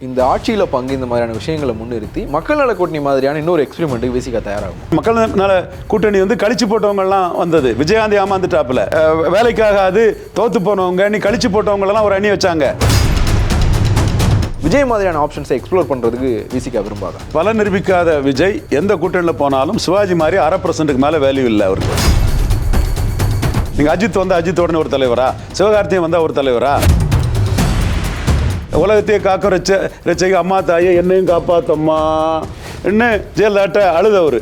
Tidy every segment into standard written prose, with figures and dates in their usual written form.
இந்த ஆட்சியில் பங்கு இந்த மாதிரியான விஷயங்களை முன்னிறுத்தி மக்கள் நல கூட்டணி மாதிரியான இன்னொரு எக்ஸ்பெரிமெண்ட்டுக்கு விசிக தயாராகும். மக்கள் நல கூட்டணி வந்து கழிச்சு போட்டவங்கலாம் வந்தது. விஜயகாந்தி ஏமாந்துட்டாப்புல, வேலைக்காக அது தோத்து போனவங்க நீ கழிச்சு போட்டவங்களெல்லாம் ஒரு அணி வச்சாங்க. விஜய் மாதிரியான ஆப்ஷன்ஸை எக்ஸ்ப்ளோர் பண்ணுறதுக்கு விசிக விரும்பாங்க. பல நிரூபிக்காத விஜய் எந்த கூட்டணியில் போனாலும் சிவாஜி மாதிரி 1/2% மேலே வேல்யூ இல்லை அவருக்கு. நீங்கள் அஜித் வந்தால் அஜித் உடனே ஒரு தலைவரா, சிவகார்த்திகேயன் வந்தால் ஒரு தலைவரா? உலகத்தையே காக்க ரச்சைக்கு அம்மா தாயை என்னையும் காப்பாத்தம்மா என்ன ஜெயலலிதாட்ட அழுதவர்.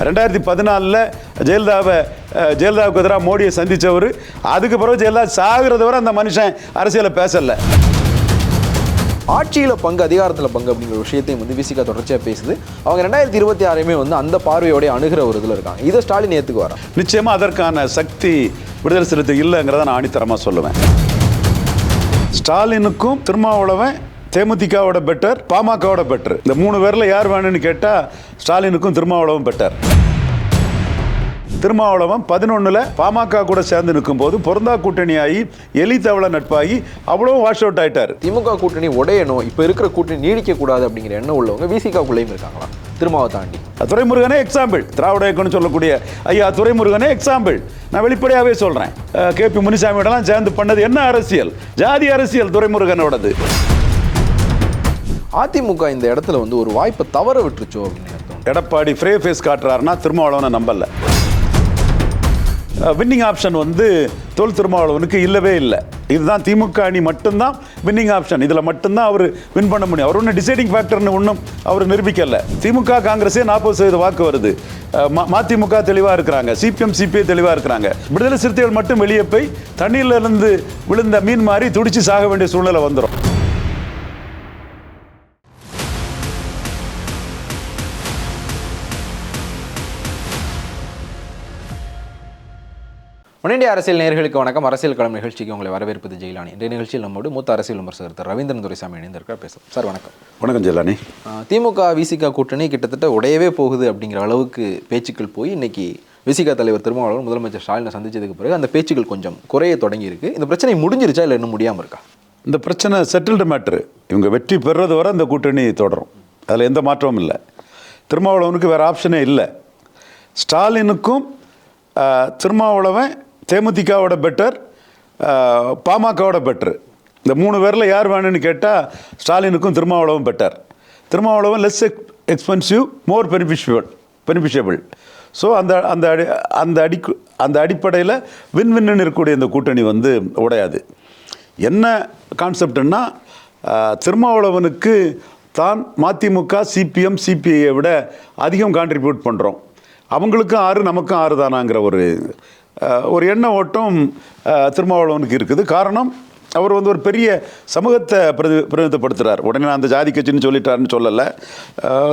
2014 ஜெயலலிதாவுக்கு எதிராக மோடியை சந்தித்தவர். அதுக்கு பிறகு ஜெயலலிதா சாகிறது வரை அந்த மனுஷன் அரசியலை பேசலை. ஆட்சியில் பங்கு, அதிகாரத்தில் பங்கு அப்படிங்கிற விஷயத்தையும் வந்து விசிக தொடர்ச்சியாக பேசுது. அவங்க 2026 வந்து அந்த பார்வையோடைய அணுகிற ஒரு இதில் இருக்காங்க. இதை ஸ்டாலின் ஏற்றுக்கு வர நிச்சயமாக அதற்கான சக்தி விடுதலை சிறுத்தை இல்லைங்கிறத நான் ஆணித்தரமாக சொல்லுவேன். ஸ்டாலினுக்கும் திருமாவளவன் தேமுதிகவோட பெட்டர், பாமகவோட பெட்டர். இந்த 3 பேரில் யார் வேணும்னு கேட்டால் ஸ்டாலினுக்கும் திருமாவளவன் பெட்டர். திருமாவளவன் 11 பாமக கூட சேர்ந்து நிற்கும் போது பொருந்தா கூட்டணியாகி எலி தவளை நட்பாகி அவ்வளோ வாஷ் அவுட் ஆயிட்டார். திமுக கூட்டணி உடையணும், இப்போ இருக்கிற கூட்டணி நீடிக்க கூடாது அப்படிங்கிற எண்ணம் உள்ளவங்க விசிகாக்குள்ளேயும் இருக்காங்களா? திருமாவை தாண்டி துரைமுருகனே எக்ஸாம்பிள், திராவிட இயக்கம்னு சொல்லக்கூடிய ஐயா துரைமுருகனே எக்ஸாம்பிள். நான் வெளிப்படையாகவே சொல்கிறேன், KP முனிசாமியோடலாம் சேர்ந்து பண்ணது என்ன அரசியல்? ஜாதி அரசியல் துரைமுருகனோடது. அதிமுக இந்த இடத்துல வந்து ஒரு வாய்ப்பை தவற விட்டுருச்சோ அப்படின்னு அர்த்தம். எடப்பாடி ஃப்ரே ஃபேஸ் காட்டுறாருன்னா திருமாவளவனை நம்பல. வின்னிங் ஆப்ஷன் வந்து தொல் திருமாவளவனுக்கு இல்லவே இல்லை. இதுதான் திமுக அணி மட்டும்தான் வின்னிங் ஆப்ஷன். இதில் மட்டும்தான் அவர் வின் பண்ண முடியும். அவர் ஒன்றும் டிசைடிங் ஃபேக்டர்னு ஒன்றும் அவர் நிரூபிக்கல. திமுக காங்கிரஸே 40% வாக்கு வருது. மதிமுக தெளிவாக இருக்கிறாங்க, CPM CPI தெளிவாக இருக்கிறாங்க. விடுதலை சிறுத்தைகள் மட்டும் வெளியே போய் தண்ணீர்லேருந்து விழுந்த மீன் மாதிரி துடிச்சு சாக வேண்டிய சூழ்நிலை வந்துடும். இந்திய அரசியல் நேயர்களுக்கு வணக்கம். அரசியல் களம் நிகழ்ச்சிக்கு உங்களை வரவேற்பது ஜெயிலானி. இன்றைய நிகழ்ச்சியில் நம்மோடு மூத்த அரசியல் விமர்சகர் ரவீந்திரன் துரைசாமி இணைந்திருக்கார். பேசும் சார். வணக்கம். வணக்கம் ஜெயிலானி. திமுக விசிக கூட்டணி கிட்டத்தட்ட உடையவே போகுது அப்படிங்கிற அளவுக்கு பேச்சுக்கள் போய் இன்னைக்கு விசிக தலைவர் திருமாவளவன் முதலமைச்சர் ஸ்டாலினை சந்திச்சதுக்கு பிறகு அந்த பேச்சுக்கள் கொஞ்சம் குறைய தொடங்கி இருக்கு. இந்த பிரச்சனை முடிஞ்சிருச்சா இல்லை இன்னும் முடியாமல் இருக்கா? இந்த பிரச்சனை செட்டில்டு மேட்ரு. இவங்க வெற்றி பெறுறது வரை இந்த கூட்டணி தொடரும். அதில் எந்த மாற்றமும் இல்லை. திருமாவளவனுக்கு வேறு ஆப்ஷனே இல்லை. ஸ்டாலினுக்கும் திருமாவளவன் தேமுதிகவோட பெட்டர், பாமகவோட பெட்டர். இந்த 3 பேரில் யார் வேணும்னு கேட்டால் ஸ்டாலினுக்கும் Thirumavalavan better. Thirumavalavan less expensive, more beneficiable. So அந்த அடிப்படையில் வின் இருக்கக்கூடிய இந்த கூட்டணி வந்து உடையாது. என்ன கான்செப்ட்னா, திருமாவளவனுக்கு தான் மதிமுக CPM CPIயை விட அதிகம் கான்ட்ரிபியூட் பண்ணுறோம், அவங்களுக்கும் 6 நமக்கும் 6 தானாங்கிற ஒரு எண்ண ஓட்டம் திருமாவளவனுக்கு இருக்குது. காரணம், அவர் வந்து ஒரு பெரிய சமூகத்தை பிரதிநிதிப்படுத்துகிறார். உடனே நான் அந்த ஜாதி கட்சின்னு சொல்லிட்டாருன்னு சொல்லலை.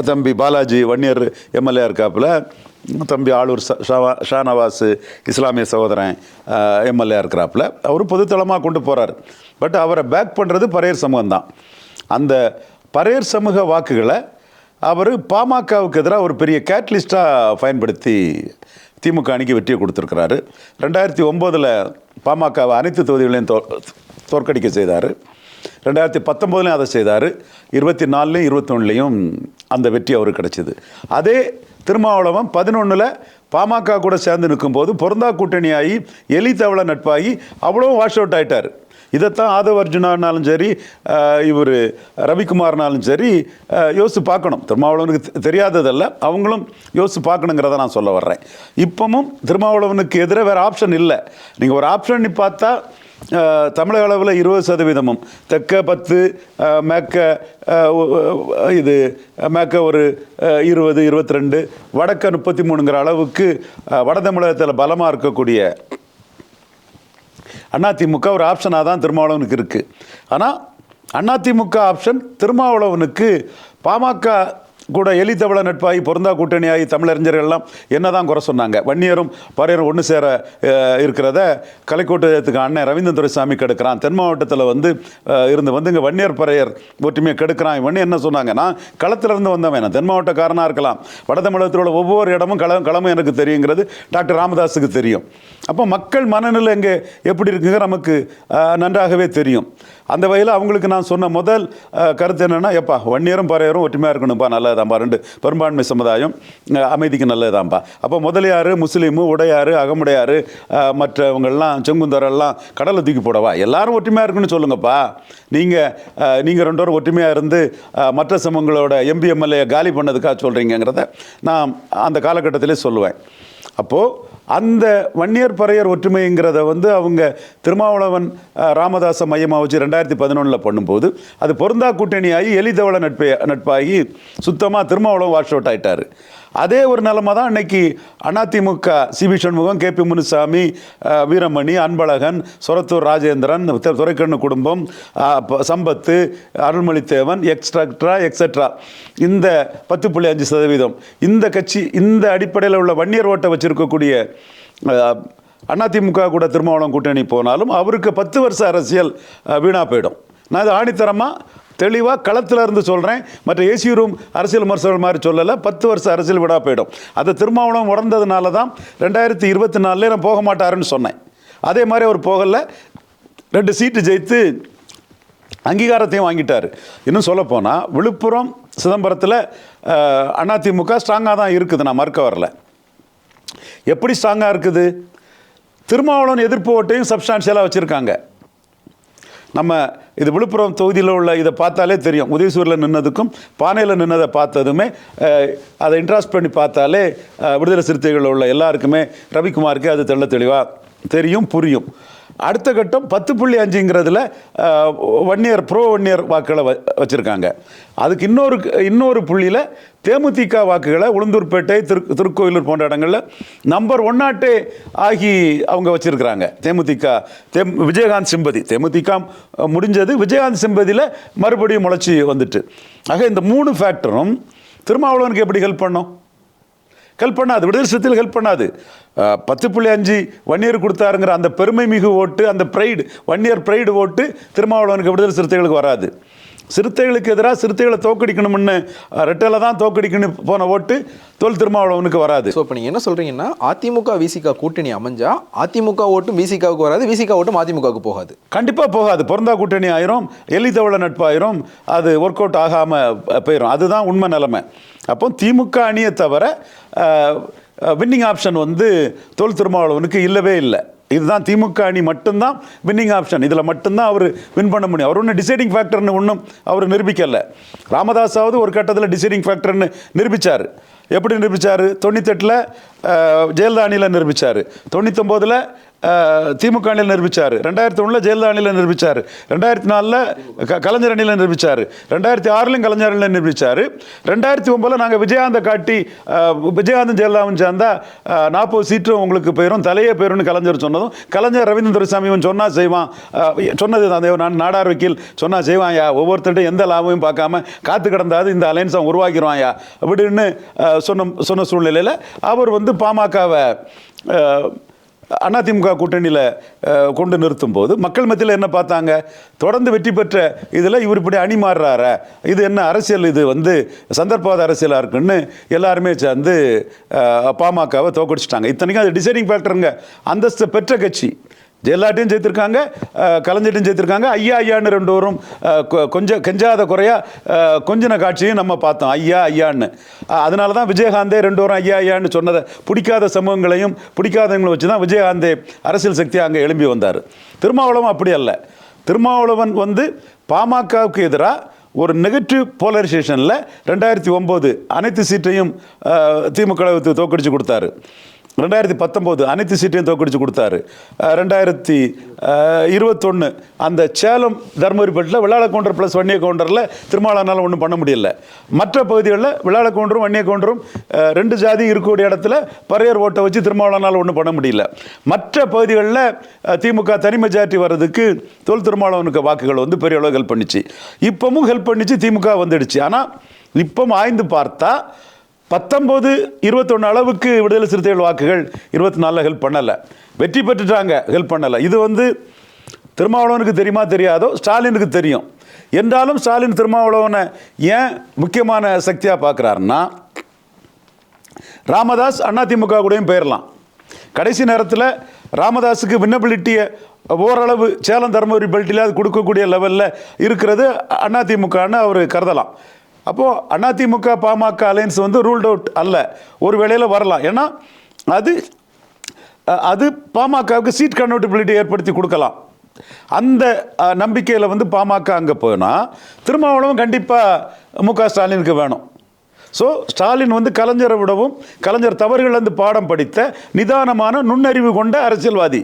தம்பி பாலாஜி வன்னியர் MLA இருக்காப்புல, தம்பி ஆளூர் ஷானவாஸ் இஸ்லாமிய சகோதரன் MLA இருக்கிறாப்புல. அவரும் பொதுத்தளமாக கொண்டு போகிறார். பட் அவரை பேக் பண்ணுறது பறையர் சமூகம்தான். அந்த பறையர் சமூக வாக்குகளை அவர் பாமகவுக்கு எதிராக ஒரு பெரிய கேட்லிஸ்டாக பயன்படுத்தி திமுக அணிக்கு வெற்றியை கொடுத்துருக்கிறாரு. 2009 பாமகவை அனைத்து தொகுதிகளையும் தோற்கடிக்க செய்தார். 2019 அதை செய்தார். 24 21 அந்த வெற்றி அவருக்கு கிடைச்சிது. அதே திருமாவளவன் 11 பாமக கூட சேர்ந்து நிற்கும்போது பொருந்தா கூட்டணியாகி எலி தவளை நட்பாகி அவ்வளோ வாஷ் அவுட் ஆகிட்டார். இதைத்தான் ஆதவ் அர்ஜுனானாலும் சரி, இவர் ரவிக்குமார்னாலும் சரி யோசித்து பார்க்கணும். திருமாவளவனுக்கு தெரியாததல்ல, அவங்களும் யோசித்து பார்க்கணுங்கிறத நான் சொல்ல வர்றேன். இப்பவும் திருமாவளவனுக்கு எதிராக வேறு ஆப்ஷன் இல்லை. நீங்கள் ஒரு ஆப்ஷன் பார்த்தா தமிழக அளவில் 20%, தெற்க 10, மேற்க ஒரு 20, 22, வடக்க 33ங்கிற அளவுக்கு வட தமிழகத்தில் பலமாக இருக்கக்கூடிய அதிமுக ஒரு ஆப்ஷனாக தான் திருமாவளவனுக்கு இருக்குது. ஆனால் அதிமுக ஆப்ஷன் திருமாவளவனுக்கு பாமக கூட எலி தவளை நட்பாகி பொருந்தா கூட்டணியாகி தமிழறிஞர்கள்லாம் என்ன தான் குறை சொன்னாங்க. வன்னியரும் பறையரும் ஒன்று சேர இருக்கிறத கலைக்கோட்டத்துக்கு அண்ணன் ரவீந்திரன் துரைசாமி கெடுக்கிறான். தென் மாவட்டத்தில் இருந்து இங்கே வன்னியர் பறையர் ஒற்றுமையை கெடுக்கிறான். இவன் என்ன சொன்னாங்க? நான் களத்திலிருந்து வந்தவன், நான் தென் மாவட்டக்காரனாக இருக்கலாம், வட தமிழகத்தில் உள்ள ஒவ்வொரு இடமும் களமும் எனக்கு தெரியுங்கிறது டாக்டர் ராமதாஸுக்கு தெரியும். அப்போ மக்கள் மனநிலை இங்கே எப்படி இருக்குங்க நமக்கு நன்றாகவே தெரியும். அந்த வகையில் அவங்களுக்கு நான் சொன்ன முதல் கருத்து என்னென்னா, எப்பா வன்னியரும் பறையரும் ஒற்றுமையாக இருக்கணும்ப்பா, நல்லதாம்பா, ரெண்டு பெரும்பான்மை சமுதாயம் அமைதிக்கு நல்லதாம்பா. அப்போ முதலியார் முஸ்லீமு, உடையார், அகமுடையார், மற்றவங்கள்லாம் செங்குந்தரெல்லாம் கடலை தூக்கி போடவா, எல்லாரும் ஒற்றுமையாக இருக்குன்னு சொல்லுங்கப்பா. நீங்கள் ரெண்டு பேரும் ஒற்றுமையாக இருந்து மற்ற சமூகங்களோட எம்பி எம்எல்ஏ காலி பண்ணதுக்காக சொல்கிறீங்கிறத நான் அந்த காலகட்டத்திலே சொல்லுவேன். அப்போது அந்த வன்னியர் பறையர் ஒற்றுமைங்கிறத வந்து அவங்க திருமாவளவன் ராமதாஸை மையமாக வச்சு 2011 பண்ணும்போது அது பொருந்தா கூட்டணியாகி எலிதவள நட்பாகி சுத்தமாக திருமாவளவன் வாஷ் அவுட் ஆகிட்டார். அதே ஒரு நிலைமை தான் இன்னைக்கு அதிமுக சிபி சண்முகம், கேபி முனுசாமி, வீரமணி, அன்பழகன், சொரத்தூர் ராஜேந்திரன், துரைக்கண்ணு குடும்பம், சம்பத்து, அருள்மொழித்தேவன், எக்ஸெட்ரா இந்த 10.5% இந்த கட்சி இந்த அடிப்படையில் உள்ள வன்னியர் ஓட்டை வச்சிருக்கக்கூடிய அதிமுக கூட திருமாவளவன் கூட்டணி போனாலும் அவருக்கு 10 வருஷ அரசியல் வீணாக போயிடும். நான் இது ஆணித்தரமாக தெளிவாக களத்தில் இருந்து சொல்கிறேன். மற்ற ஏசி ரூம் அரசியல் விமர்சகர்கள் மாதிரி சொல்லலை. 10 வருஷம் அரசியல் விடா போயிடும். அதை திருமாவளவன் உணர்ந்ததுனால தான் 2024 நான் போக மாட்டாருன்னு சொன்னேன். அதே மாதிரி அவர் போகலை, 2 சீட்டு ஜெயித்து அங்கீகாரத்தையும் வாங்கிட்டார். இன்னும் சொல்லப்போனால் விழுப்புரம் சிதம்பரத்தில் அதிமுக ஸ்ட்ராங்காக தான் இருக்குது, நான் மறுக்க வரல. எப்படி ஸ்ட்ராங்காக இருக்குது? திருமாவளவன் எதிர்ப்பு ஓட்டையும் சப்ஸ்டான்ஷியலாக வச்சுருக்காங்க. நம்ம இது விழுப்புரம் தொகுதியில் உள்ள இதை பார்த்தாலே தெரியும். உதயசூரில் நின்னதுக்கும் பானையில் நின்னதை பார்த்ததுமே அதை இன்ட்ராஸ்ட் பண்ணி பார்த்தாலே விடுதலை சிறுத்தைகளில் உள்ள எல்லாருக்குமே ரவிக்குமாருக்கு அது தெளிவாக தெரியும், புரியும். அடுத்த கட்டம் 10.5ங்கிறதுல வன்னியர் வன்னியர் வாக்குகளை வச்சுருக்காங்க. அதுக்கு இன்னொரு புள்ளியில் தேமுதிக வாக்குகளை உளுந்தூர்பேட்டை, திருக்கோயிலூர் போன்ற இடங்களில் நம்பர் 1 ஆகி அவங்க வச்சுருக்கிறாங்க. விஜயகாந்த் சிம்பதி தேமுதிக முடிஞ்சது, விஜயகாந்த் சிம்பதியில் மறுபடியும் முளைச்சி வந்துட்டு. ஆக இந்த 3 ஃபேக்டரும் திருமாவளவனுக்கு எப்படி ஹெல்ப் பண்ணும்? ஹெல்ப் பண்ணாது. விடுதலை சிறுத்தைகள் ஹெல்ப் பண்ணாது. 10.5 வன்னியர் கொடுத்தாருங்கிற அந்த பெருமை மிகு ஓட்டு, அந்த ப்ரைடு, வன்னியர் ப்ரைடு ஓட்டு திருமாவளவனுக்கு விடுதலை சிறுத்தைகளுக்கு வராது. சிறுத்தைகளுக்கு எதிராக சிறுத்தைகளை தோக்கடிக்கணும்னு ரெட்டலை தான் தோக்கடிக்கணும் போன ஓட்டு திருமாவளவனுக்கு வராது. ஸோ இப்போ நீங்கள் என்ன சொல்கிறீங்கன்னா, அதிமுக விசிகா கூட்டணி அமைஞ்சா அதிமுக ஓட்டும் விசிகாவுக்கு வராது, விசிகா ஓட்டும் அதிமுகவுக்கு போகாது. கண்டிப்பாக போகாது. பொருந்தா கூட்டணி ஆயிரும், எலிதவள நட்பாயிரும், அது ஒர்க் அவுட் ஆகாமல் போயிடும். அதுதான் உண்மை நிலைமை. அப்போ திமுக அணியை தவிர வின்னிங் ஆப்ஷன் வந்து திருமாவளவனுக்கு இல்லவே இல்லை. இதுதான் திமுக அணி மட்டும்தான் வின்னிங் ஆப்ஷன். இதில் மட்டும்தான் அவர் வின் பண்ண முடியும். அவர் ஒன்றும் டிசைடிங் ஃபேக்டர்னு ஒன்றும் அவர் நிரூபிக்கலை. ராமதாஸாவது ஒரு கட்டத்தில் டிசைடிங் ஃபேக்டர்னு நிரூபித்தார். எப்படி நிரூபித்தார்? 98 ஜெயலலிதா அணியில் நிரூபித்தார், 99 திமுக அணியில் நிரூபித்தார், 2001 ஜெயலலிதா அணியில் நிரூபித்தார், 2004 கலைஞர் அணியில் நிரூபித்தார், 2006 கலைஞர் அணியில் நிரூபித்தார், 2009 நாங்கள் விஜயகாந்தை காட்டி விஜயகாந்தும் ஜெயலலிதாவும் சேர்ந்தா 40 சீட்டும் உங்களுக்கு போயிடும், தலையே போயிடும்னு கலைஞர் சொன்னதும், கலைஞர் ரவீந்திர துரைசாமியும் சொன்னால் செய்வான் சொன்னது அந்த நான் நாடார் வக்கீல் சொன்னால் செய்வான்யா, ஒவ்வொருத்தர்கிட்ட எந்த லாபமும் பார்க்காம காத்து கிடந்தாது இந்த அலைன்ஸ் அவன் உருவாக்கிடுவான்யா அப்படின்னு சொன்ன சூழ்நிலையில் அவர் வந்து பாமகவை அதிமுக கூட்டணியில் கொண்டு நிறுத்தும் போது மக்கள் மத்தியில் என்ன பார்த்தாங்க? தொடர்ந்து வெற்றி பெற்ற இதில் இவர் இப்படி அணி மாறுறார, இது என்ன அரசியல், இது வந்து சந்தர்ப்பவாத அரசியலாக இருக்குன்னு எல்லாருமே சேர்ந்து பாமகவை தோக்கடிச்சிட்டாங்க. இத்தனைக்கும் அது டிசைடிங் ஃபேக்டருங்க. அந்தஸ்து பெற்ற கட்சி. ஜெயலலிதாட்டையும் சேர்த்திருக்காங்க, கலைஞரையும் சேர்த்திருக்காங்க. ஐயான்னு 2 வரும் கொஞ்சம் கெஞ்சாத குறையா கொஞ்சின காட்சியும் நம்ம பார்த்தோம், ஐயான்னு. அதனால தான் விஜயகாந்தே 2 வரும் ஐயான்னு சொன்னதை பிடிக்காத சமூகங்களையும் பிடிக்காதவங்களை வச்சு தான் விஜயகாந்தே அரசியல் சக்தி அங்கே எழும்பி வந்தார். திருமாவளவன் அப்படி அல்ல. திருமாவளவன் வந்து பாமகவுக்கு எதிராக ஒரு நெகட்டிவ் போலரைசேஷனில் 2009 அனைத்து சீட்டையும் திமுக தோக்கடிச்சு கொடுத்தாரு. 2019 அனைத்து சீட்டையும் தோக்கடிச்சு கொடுத்தாரு. 2021 அந்த சேலம் தர்மபுரிப்பட்டில் விளாட கவுண்டர் ப்ளஸ் வன்னிய கவுண்டரில் திருமாவளவனால் ஒன்றும் பண்ண முடியல. மற்ற பகுதிகளில் விளாட கவுண்டரும் வன்னிய கவுண்டரும் 2 ஜாதி இருக்கக்கூடிய இடத்துல பறையர் ஓட்டை வச்சு திருமாவளவனால் ஒன்றும் பண்ண முடியல. மற்ற பகுதிகளில் திமுக தனி மெஜாரிட்டி வர்றதுக்கு திருமாவளவனுக்கு வாக்குகள் வந்து பெரிய அளவு ஹெல்ப் பண்ணிச்சு. இப்பவும் ஹெல்ப் பண்ணிச்சு, திமுக வந்துடுச்சு. ஆனால் இப்போ ஆய்ந்து பார்த்தா 19-21 அளவுக்கு விடுதலை சிறுத்தைகள் வாக்குகள் 24 ஹெல்ப் பண்ணலை. வெற்றி பெற்றுட்டாங்க, ஹெல்ப் பண்ணலை. இது வந்து திருமாவளவனுக்கு தெரியுமா தெரியாதோ, ஸ்டாலினுக்கு தெரியும். என்றாலும் ஸ்டாலின் திருமாவளவனை ஏன் முக்கியமான சக்தியாக பார்க்குறாருன்னா, ராமதாஸ் அதிமுக கூடயும் போயிடலாம். கடைசி நேரத்தில் ராமதாஸுக்கு வின்னபிலிட்டியை ஓரளவு சேலம் தருமபுரி பெல்ட்டில் அது கொடுக்கக்கூடிய லெவலில் இருக்கிறது அதிமுகன்னு அவர் கருதலாம். அப்போது அதிமுக பாமக அலையன்ஸ் வந்து ரூல்ட் அவுட் அல்ல, ஒரு வேளையில் வரலாம். ஏன்னா அது பாமகவுக்கு சீட் கன்வெர்ட்டிபிலிட்டி ஏற்படுத்தி கொடுக்கலாம். அந்த நம்பிக்கையில் வந்து பாமக அங்கே போனால் திருமாவளவன் கண்டிப்பாக மு.க. ஸ்டாலினுக்கு வேணும். ஸோ ஸ்டாலின் வந்து கலைஞரை விடவும் கலைஞர் தவறுகள் வந்து பாடம் படித்த நிதானமான நுண்ணறிவு கொண்ட அரசியல்வாதி.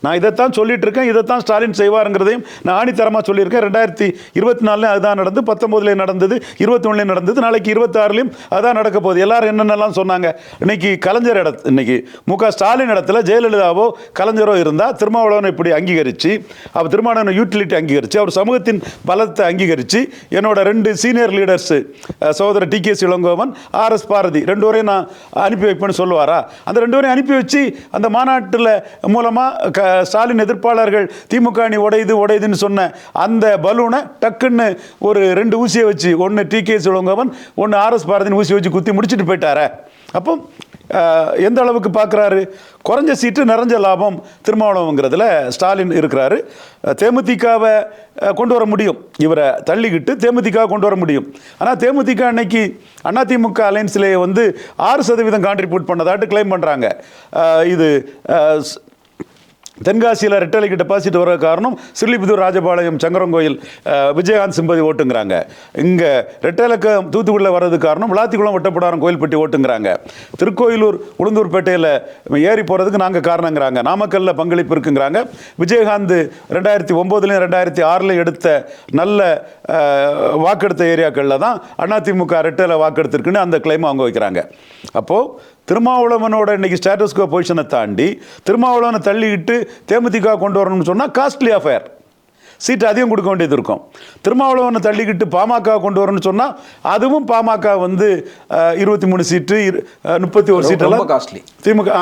நான் இதைத்தான் சொல்லிட்டு இருக்கேன், இதைத்தான் ஸ்டாலின் செய்வாருங்கிறதையும் நான் ஆணித்தரமாக சொல்லியிருக்கேன். 2024 அதுதான் நடந்தது, 19 நடந்தது, 21 நடந்தது, நாளைக்கு 26 அதான் நடக்க போகுது. எல்லாரும் என்னென்னலாம் சொன்னாங்க. இன்னைக்கு கலைஞர் இன்னைக்கு மு.க. ஸ்டாலின் இடத்துல ஜெயலலிதாவோ கலைஞரோ இருந்தால் திருமாவளவனை இப்படி அங்கீகரித்து, அவர் திருமாவளவனை யூட்டிலிட்டி அங்கீகரித்து, அவர் சமூகத்தின் பலத்தை அங்கீகரித்து, என்னோட 2 சீனியர் லீடர்ஸு சகோதரர் டி.கே. இளங்கோவன், ஆர்.எஸ். பாரதி 2 பேரையும் நான் அனுப்பி வைப்பேன்னு சொல்லுவாரா? அந்த 2 பேரையும் அனுப்பி வச்சு அந்த மாநாட்டில் மூலமாக ஸ்டாலின் எதிர்ப்பாளர்கள் திமுக அணி உடையுதுன்னு சொன்ன அந்த பலூனை டக்குன்னு ஒரு 2 ஊசியை வச்சு, ஒன்று டி.கே. இளங்கோவன், ஒன்று ஆர்.எஸ். பாரதின்னு ஊசி வச்சு குத்தி முடிச்சுட்டு போயிட்டார. அப்போ எந்த அளவுக்கு பார்க்குறாரு? குறைஞ்ச சீட்டு நிறைஞ்ச லாபம் திருமாவளவங்கிறதுல ஸ்டாலின் இருக்கிறாரு. தேமுதிகவை கொண்டு வர முடியும், இவரை தள்ளிக்கிட்டு தேமுதிக கொண்டு வர முடியும். ஆனால் தேமுதிக அன்னைக்கு அதிமுக அலையன்ஸ்லேயே வந்து 6% கான்ட்ரிபியூட் பண்ணதாட்டு கிளைம் பண்ணுறாங்க. இது தென்காசியில் ரெட்டலைக்கு டெபாசிட் வர காரணம் ஸ்ரீலிபுத்தூர், ராஜபாளையம், சங்கரங்கோயில், விஜயகாந்த் சிம்பதி ஓட்டுங்கிறாங்க. இங்கே ரெட்டலைக்கு தூத்துக்குடியில் வர்றது காரணம் விளாத்திக்குளம், வட்டப்படாரம், கோயில்பட்டி ஓட்டுங்கிறாங்க. திருக்கோயிலூர், உளுந்தூர்பேட்டையில் ஏறி போகிறதுக்கு நாங்கள் காரணங்கிறாங்க. நாமக்கல்லில் பங்களிப்பு இருக்குங்கிறாங்க. விஜயகாந்த் 2009 2006 எடுத்த நல்ல வாக்கெடுத்த ஏரியாக்களில் தான் அதிமுக ரெட்டலை வாக்கெடுத்திருக்குன்னு அந்த கிளைம் அவங்க வைக்கிறாங்க. அப்போது திருமாவளவனோட இன்னைக்கு ஸ்டேட்டஸ்கோ பொசிஷனை தாண்டி திருமாவளவனை தள்ளிக்கிட்டு தேமுதிக கொண்டு வரணும்னு சொன்னால் காஸ்ட்லி அஃபேர், சீட்டு அதிகம் கொடுக்க வேண்டியது இருக்கும். திருமாவளவனை தள்ளிக்கிட்டு பாமக கொண்டு வரணும்னு சொன்னால் அதுவும் பாமக வந்து 23 சீட்டு 31 சீட்டெல்லாம் காஸ்ட்லி, திமுக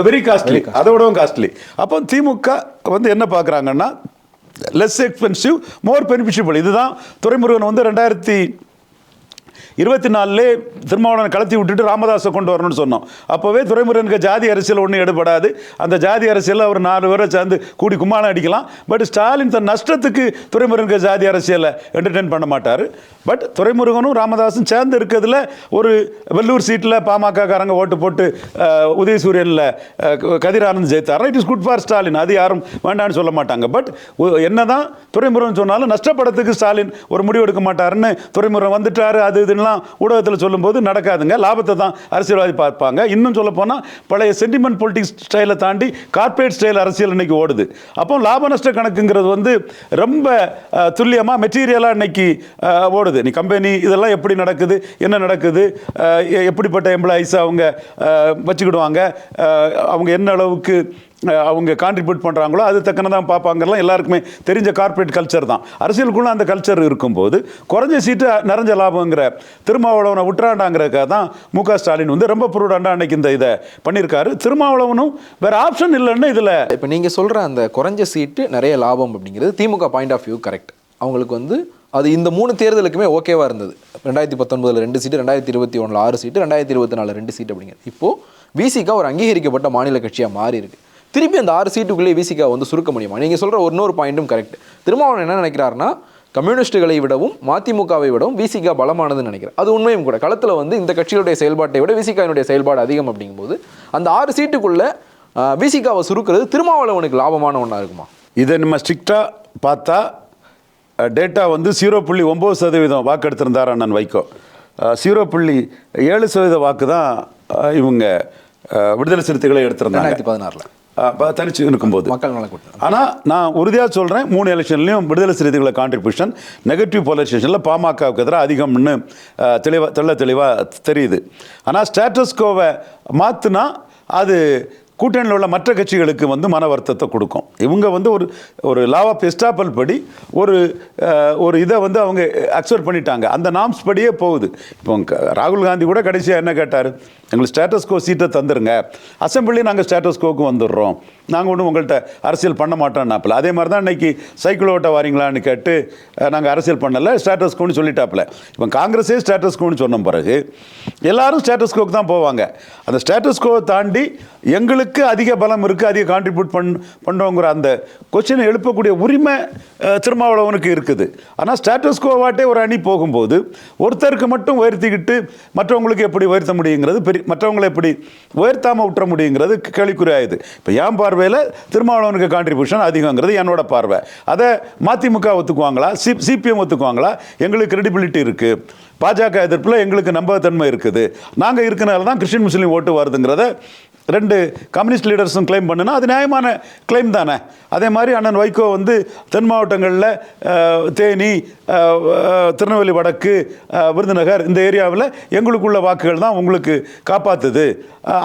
வெரி காஸ்ட்லி, அதை விடவும் காஸ்ட்லி. அப்போ திமுக வந்து என்ன பார்க்குறாங்கன்னா லெஸ் எக்ஸ்பென்சிவ், மோர் பெனிஃபிஷியபிள். இதுதான் துரைமுருகன் வந்து 2024 திருமாவளவனை கலத்தி விட்டுட்டு ராமதாஸை கொண்டு வரணும்னு சொன்னோம். அப்போவே துரைமுருகனுக்கு ஜாதி அரசியல் ஒன்றும் எடுபடாது. அந்த ஜாதி அரசியலில் அவர் 4 பேரை சேர்ந்து கூடி கும்மாளம் அடிக்கலாம். பட் ஸ்டாலின் தன் நஷ்டத்துக்கு துரைமுருகனுக்கு ஜாதி அரசியலை என்டர்டெயின் பண்ண மாட்டார். பட் துரைமுருகனும் ராமதாஸும் சேர்ந்து இருக்கிறதுல ஒரு வெள்ளூர் சீட்டில் பாமகக்காரங்க ஓட்டு போட்டு உதயசூரியனில் கதிரானந்த் ஜெயித்தார். It is good for Stalin, அது யாரும் வேண்டான்னு சொல்ல மாட்டாங்க. பட் என்னதான் துரைமுருகன் சொன்னாலும் நஷ்டப்படத்துக்கு ஸ்டாலின் ஒரு முடிவு எடுக்க மாட்டாருன்னு துரைமுருகன் வந்துட்டாரு அது இதுலாம் ஊடகத்தில் சொல்லும்போது நடக்காதுங்க. லாபத்தை தான் அரசியல்வாதி பார்ப்பாங்க. இன்னும் சொல்ல போனால் பழைய சென்டிமெண்ட் பொலிட்டிக்ஸ் ஸ்டைலை தாண்டி கார்பரேட் ஸ்டைல் அரசியல் இன்னைக்கு ஓடுது. அப்போ லாப நஷ்ட கணக்குங்கிறது வந்து ரொம்ப துல்லியமாக மெட்டீரியலாக இன்னைக்கு ஓடுது. நீ கம்பெனி இதெல்லாம் எப்படி நடக்குது, என்ன நடக்குது, எப்படிப்பட்ட எம்ப்ளாயிஸ் அவங்க வச்சுக்கிடுவாங்க, அவங்க என்ன அளவுக்கு அவங்க கான்ட்ரிபியூட் பண்ணுறாங்களோ அது தக்கனதான் பார்ப்பாங்கலாம். எல்லாருக்குமே தெரிஞ்ச கார்பரேட் கல்ச்சர் தான். அரசியலுக்குள்ள அந்த கல்ச்சர் இருக்கும்போது குறைஞ்ச சீட்டு நிறைஞ்ச லாபங்கிற திருமாவளவனை விட்டுறாண்டாங்கிறதுக்காக தான் மு.க. ஸ்டாலின் வந்து ரொம்ப ப்ரூடண்டாக அன்னைக்கு இந்த இதை பண்ணியிருக்காரு. திருமாவளவனும் வேற ஆப்ஷன் இல்லைன்னு இதில் இப்போ நீங்கள் சொல்கிற அந்த குறைஞ்ச சீட்டு நிறைய லாபம் அப்படிங்கிறது திமுக பாயிண்ட் ஆஃப் வியூ கரெக்ட். அவங்களுக்கு வந்து அது இந்த 3 தேர்தலுக்குமே ஓகேவாக இருந்தது. 2019 2 சீட்டு, 2021 6 சீட்டு, 2024 2 சீட்டு அப்படிங்கிறது. இப்போது விசிக ஒரு அங்கீகரிக்கப்பட்ட மாநில கட்சியாக மாறி இருக்கு. திருப்பி அந்த 6 சீட்டுக்குள்ளே விசிக வந்து சுருக்க முடியுமா? நீங்கள் சொல்கிற இன்னொரு பாயிண்ட்டும் கரெக்ட். திருமாவளவன் என்ன நினைக்கிறாருன்னா கம்யூனிஸ்டுகளை விடவும் மதிமுகவை விடவும் விசிக பலமானதுன்னு நினைக்கிறேன். அது உண்மையும் கூட. களத்தில் வந்து இந்த கட்சிகளுடைய செயல்பாட்டை விட விசிகாவினுடைய செயல்பாடு அதிகம் அப்படிங்கும்போது அந்த 6 சீட்டுக்குள்ளே விசிகாவை சுருக்கிறது திருமாவளவனுக்கு லாபமான ஒன்றா இருக்குமா? இதை நம்ம ஸ்ட்ரிக்டாக பார்த்தா டேட்டா வந்து 0.9% வாக்கு எடுத்திருந்தார் அண்ணன் வைகோ. 0.7% வாக்கு தான் இவங்க விடுதலை சிறுத்தைகளை எடுத்திருந்தாங்க 2016 தனிச்சு இருக்கும்போது மக்கள் நல கூட்டணி. ஆனால் நான் உறுதியாக சொல்கிறேன், 3 எலெக்ஷன்லையும் விடுதலை சிறுத்தைகளை கான்ட்ரிபியூஷன் நெகட்டிவ் போலரைசேஷனில் பாமகவுக்கு எதிராக அதிகம்னு தெளிவாக தெரியுது. ஆனால் ஸ்டேட்டஸ்கோவை மாற்றினா அது கூட்டணியில் உள்ள மற்ற கட்சிகளுக்கு வந்து மன வருத்தத்தை கொடுக்கும். இவங்க வந்து ஒரு லா ஆஃப் எஸ்டாப்பல் படி ஒரு இதை வந்து அவங்க அக்செப்ட் பண்ணிட்டாங்க. அந்த நாம்ஸ் படியே போகுது. இப்போ ராகுல் காந்தி கூட கடைசியாக என்ன கேட்டார், எங்களுக்கு ஸ்டேட்டஸ்கோ சீட்டை தந்துருங்க, அசம்பிளி நாங்கள் ஸ்டேட்டஸ்கோவுக்கு வந்துடுறோம், நாங்கள் ஒன்றும் உங்கள்கிட்ட அரசியல் பண்ண மாட்டோம்னாப்பில். அதே மாதிரி தான் இன்றைக்கி சைக்கிள் ஓட்ட வாரீங்களான்னு கேட்டு நாங்கள் அரசியல் பண்ணலை, ஸ்டேட்டஸ்கோன்னு சொல்லிட்டாப்பில். இப்போ காங்கிரஸே ஸ்டேட்டஸ்கோன்னு சொன்ன பிறகு எல்லாரும் ஸ்டேட்டஸ்கோவுக்கு தான் போவாங்க. அந்த ஸ்டேட்டஸ்கோவை தாண்டி எங்களுக்கு எங்களுக்கு அதிக பலம் இருக்குது, அதிக கான்ட்ரிபியூட் பண்ணுறோங்கிற அந்த கொஸ்டினை எழுப்பக்கூடிய உரிமை திருமாவளவனுக்கு இருக்குது. ஆனால் ஸ்டேட்டஸ் கோவாட்டே ஒரு அணி போகும்போது ஒருத்தருக்கு மட்டும் உயர்த்திக்கிட்டு மற்றவங்களுக்கு எப்படி உயர்த்த முடியுங்கிறது மற்றவங்களை எப்படி உயர்த்தாமல் விட்டுற முடியுங்கிறது கேள்விக்குறியாயுது. இப்போ என் பார்வையில் திருமாவளவனுக்கு கான்ட்ரிபியூஷன் அதிகங்கிறது என்னோட பார்வை. அதை மதிமுக ஒத்துக்குவாங்களா, சிபிஎம் ஒத்துக்குவாங்களா? எங்களுக்கு கிரெடிபிலிட்டி இருக்குது, பாஜக எதிர்ப்பில் எங்களுக்கு நம்பகத்தன்மை இருக்குது, நாங்கள் இருக்கனால தான் கிறிஸ்டின் முஸ்லீம் ஓட்டு வருதுங்கிறத 2 கம்யூனிஸ்ட் லீடர்ஸும் கிளைம் பண்ணுனா அது நியாயமான கிளைம் தானே. அதே மாதிரி அண்ணன் வைகோ வந்து தென் மாவட்டங்களில் தேனி, திருநெல்வேலி வடக்கு, விருதுநகர் இந்த ஏரியாவில் எங்களுக்குள்ள வாக்குகள் தான் உங்களுக்கு காப்பாற்றுது,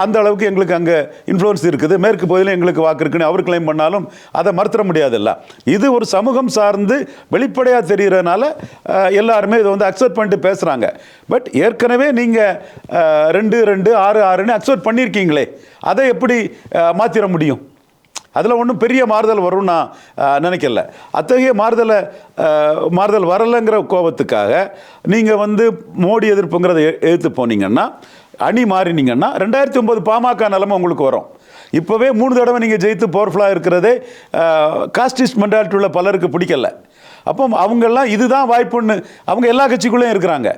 அந்த அளவுக்கு எங்களுக்கு அங்கே இன்ஃப்ளூயன்ஸ் இருக்குது, மேற்கு பகுதியில் எங்களுக்கு வாக்கு இருக்குன்னு அவர் கிளைம் பண்ணாலும் அதை மறுத்துற முடியாதுல்ல. இது ஒரு சமூகம் சார்ந்து வெளிப்படையாக தெரிகிறதுனால எல்லாருமே இதை வந்து அக்செப்ட் பண்ணிட்டு பேசுகிறாங்க. பட் ஏற்கனவே நீங்கள் 2-2 6-6ன்னு அக்செப்ட் பண்ணியிருக்கீங்களே, அதை எப்படி மாற்றிட முடியும்? அதில் ஒன்றும் பெரிய மாறுதல் வரும்னு நான் நினைக்கல. அத்தகைய மாறுதல் வரலைங்கிற கோபத்துக்காக நீங்கள் வந்து மோடி எதிர்ப்புங்கிறத எதிர்த்து போனீங்கன்னா, அணி மாறினீங்கன்னா 2009 பாமக நிலைமை உங்களுக்கு வரும். இப்போவே 3 தடவை நீங்கள் ஜெயித்து பவர்ஃபுல்லாக இருக்கிறதே காஸ்டிஸ்ட் மென்டாலிட்டி உள்ள பலருக்கு பிடிக்கல. அப்போ அவங்கெல்லாம் இதுதான் வாய்ப்புன்னு அவங்க எல்லா கட்சிக்குள்ளேயும் இருக்கிறாங்க,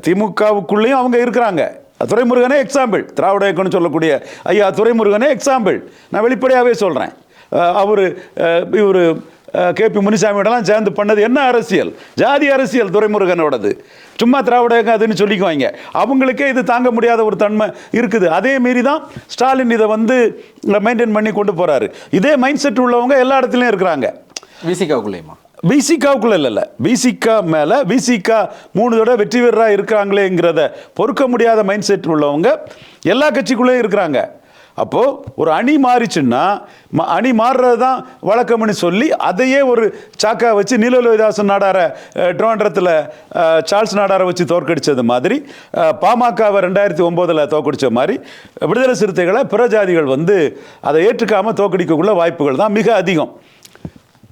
திமுகவுக்குள்ளேயும் அவங்க இருக்கிறாங்க. துரைமுருகனே எக்ஸாம்பிள், திராவிட இயக்கம்னு சொல்லக்கூடிய ஐயா துரைமுருகனே எக்ஸாம்பிள். நான் வெளிப்படையாகவே சொல்கிறேன். இவர் கேபி முனிசாமியோடலாம் சேர்ந்து பண்ணது என்ன அரசியல்? ஜாதி அரசியல் துரைமுருகனோடது. சும்மா திராவிட இயக்கம் அதுன்னு சொல்லிக்குவாங்க. அவங்களுக்கே இது தாங்க முடியாத ஒரு தன்மை இருக்குது. அதே மாரி தான் ஸ்டாலின் இதை வந்து மெயின்டைன் பண்ணி கொண்டு போகிறாரு. இதே மைண்ட் செட் உள்ளவங்க எல்லா இடத்துலையும் இருக்கிறாங்க. விசிகாவுக்குள்ளேயுமா? பிசிகாவுக்குள்ள இல்லை, பிசிகா மேலே பிசிகா 3 தடவை வெற்றி பெறராக இருக்கிறாங்களேங்கிறத பொறுக்க முடியாத மைண்ட் செட் உள்ளவங்க எல்லா கட்சிக்குள்ளேயும் இருக்கிறாங்க. அப்போது ஒரு அணி மாறிச்சுன்னா அணி மாறுறது தான் வழக்கம்னு சொல்லி அதையே ஒரு சாக்கா வச்சு நீலலோகிதாசன் நாடாரை ட்ரிவாண்ட்ரத்தில் சார்ல்ஸ் நாடாரை வச்சு தோற்கடித்தது மாதிரி, பாமகவை 2009 தோற்கடித்த மாதிரி விடுதலை சிறுத்தைகளை பிற ஜாதிகள் வந்து அதை ஏற்றுக்காமல் தோற்கடிக்கக்குள்ள வாய்ப்புகள் தான் மிக அதிகம்.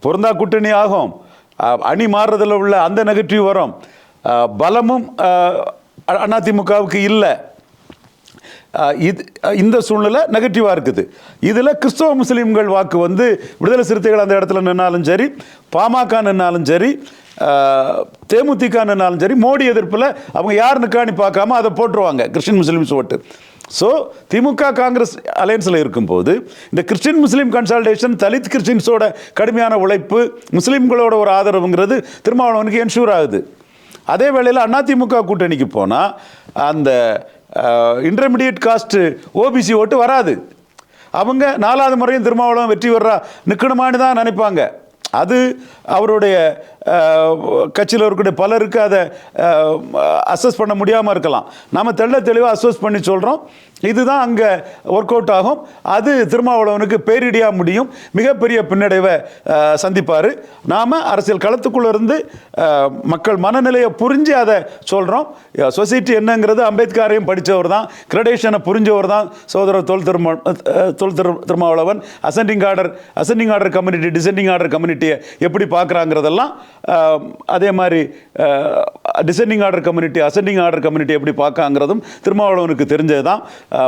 பொருந்தா கூட்டணி ஆகும், அணி மாறுறதில் உள்ள அந்த நெகட்டிவ் வரும், பலமும் அதிமுகவுக்கு இல்லை. இந்த சூழ்நிலை நெகட்டிவாக இருக்குது. இதில் கிறிஸ்தவ முஸ்லீம்கள் வாக்கு வந்து விடுதலை சிறுத்தைகள் அந்த இடத்துல நின்னாலும் சரி, பாமக நின்னாலும் சரி, தேமுதிக நின்னாலும் சரி, மோடி எதிர்ப்பில் அவங்க யார் நிற்கான்னு பார்க்காம அதை போட்டுருவாங்க கிறிஸ்டின் முஸ்லீம்ஸ் ஓட்டு. ஸோ திமுக காங்கிரஸ் அலையன்ஸில் இருக்கும்போது இந்த கிறிஸ்டின் முஸ்லீம் கன்சால்டேஷன், தலித் கிறிஸ்டின்ஸோட கடுமையான உழைப்பு, முஸ்லீம்களோட ஒரு ஆதரவுங்கிறது திருமாவளவனுக்கு என்ஷூர் ஆகுது. அதே வேளையில் அதிமுக கூட்டணிக்கு போனால் அந்த இன்டர்மீடியட் காஸ்ட் ஓபிசி ஓட்டு வராது. அவங்க 4வது முறையும் திருமாவளவன் வெற்றி பெறா நிற்கணுமான்னு தான் நினைப்பாங்க. அது அவருடைய கட்சியில் இருக்கக்கூடிய பலருக்கு அதை அசஸ் பண்ண முடியாமல் இருக்கலாம். நாம் தெளிவாக அசஸ் பண்ணி சொல்கிறோம், இதுதான் அங்கே ஒர்க் அவுட் ஆகும். அது திருமாவளவனுக்கு பேரிடியாக முடியும், மிகப்பெரிய பின்னடைவை சந்திப்பார். நாம் அரசியல் களத்துக்குள்ளே இருந்து மக்கள் மனநிலையை புரிஞ்சு அதை சொல்கிறோம். சொசைட்டி என்னங்கிறது அம்பேத்கரையும் படித்தவர் தான், கிரடேஷனை புரிஞ்சவர் தான் சகோதரர் Thol Thirumavalavan. Ascending order community, descending order கம்யூனிட்டியை எப்படி பார்க்குறாங்கிறதெல்லாம், அதே மாதிரி descending order community, ascending order community எப்படி பார்க்காங்கிறதும் திருமாவளவனுக்கு தெரிஞ்சது தான்.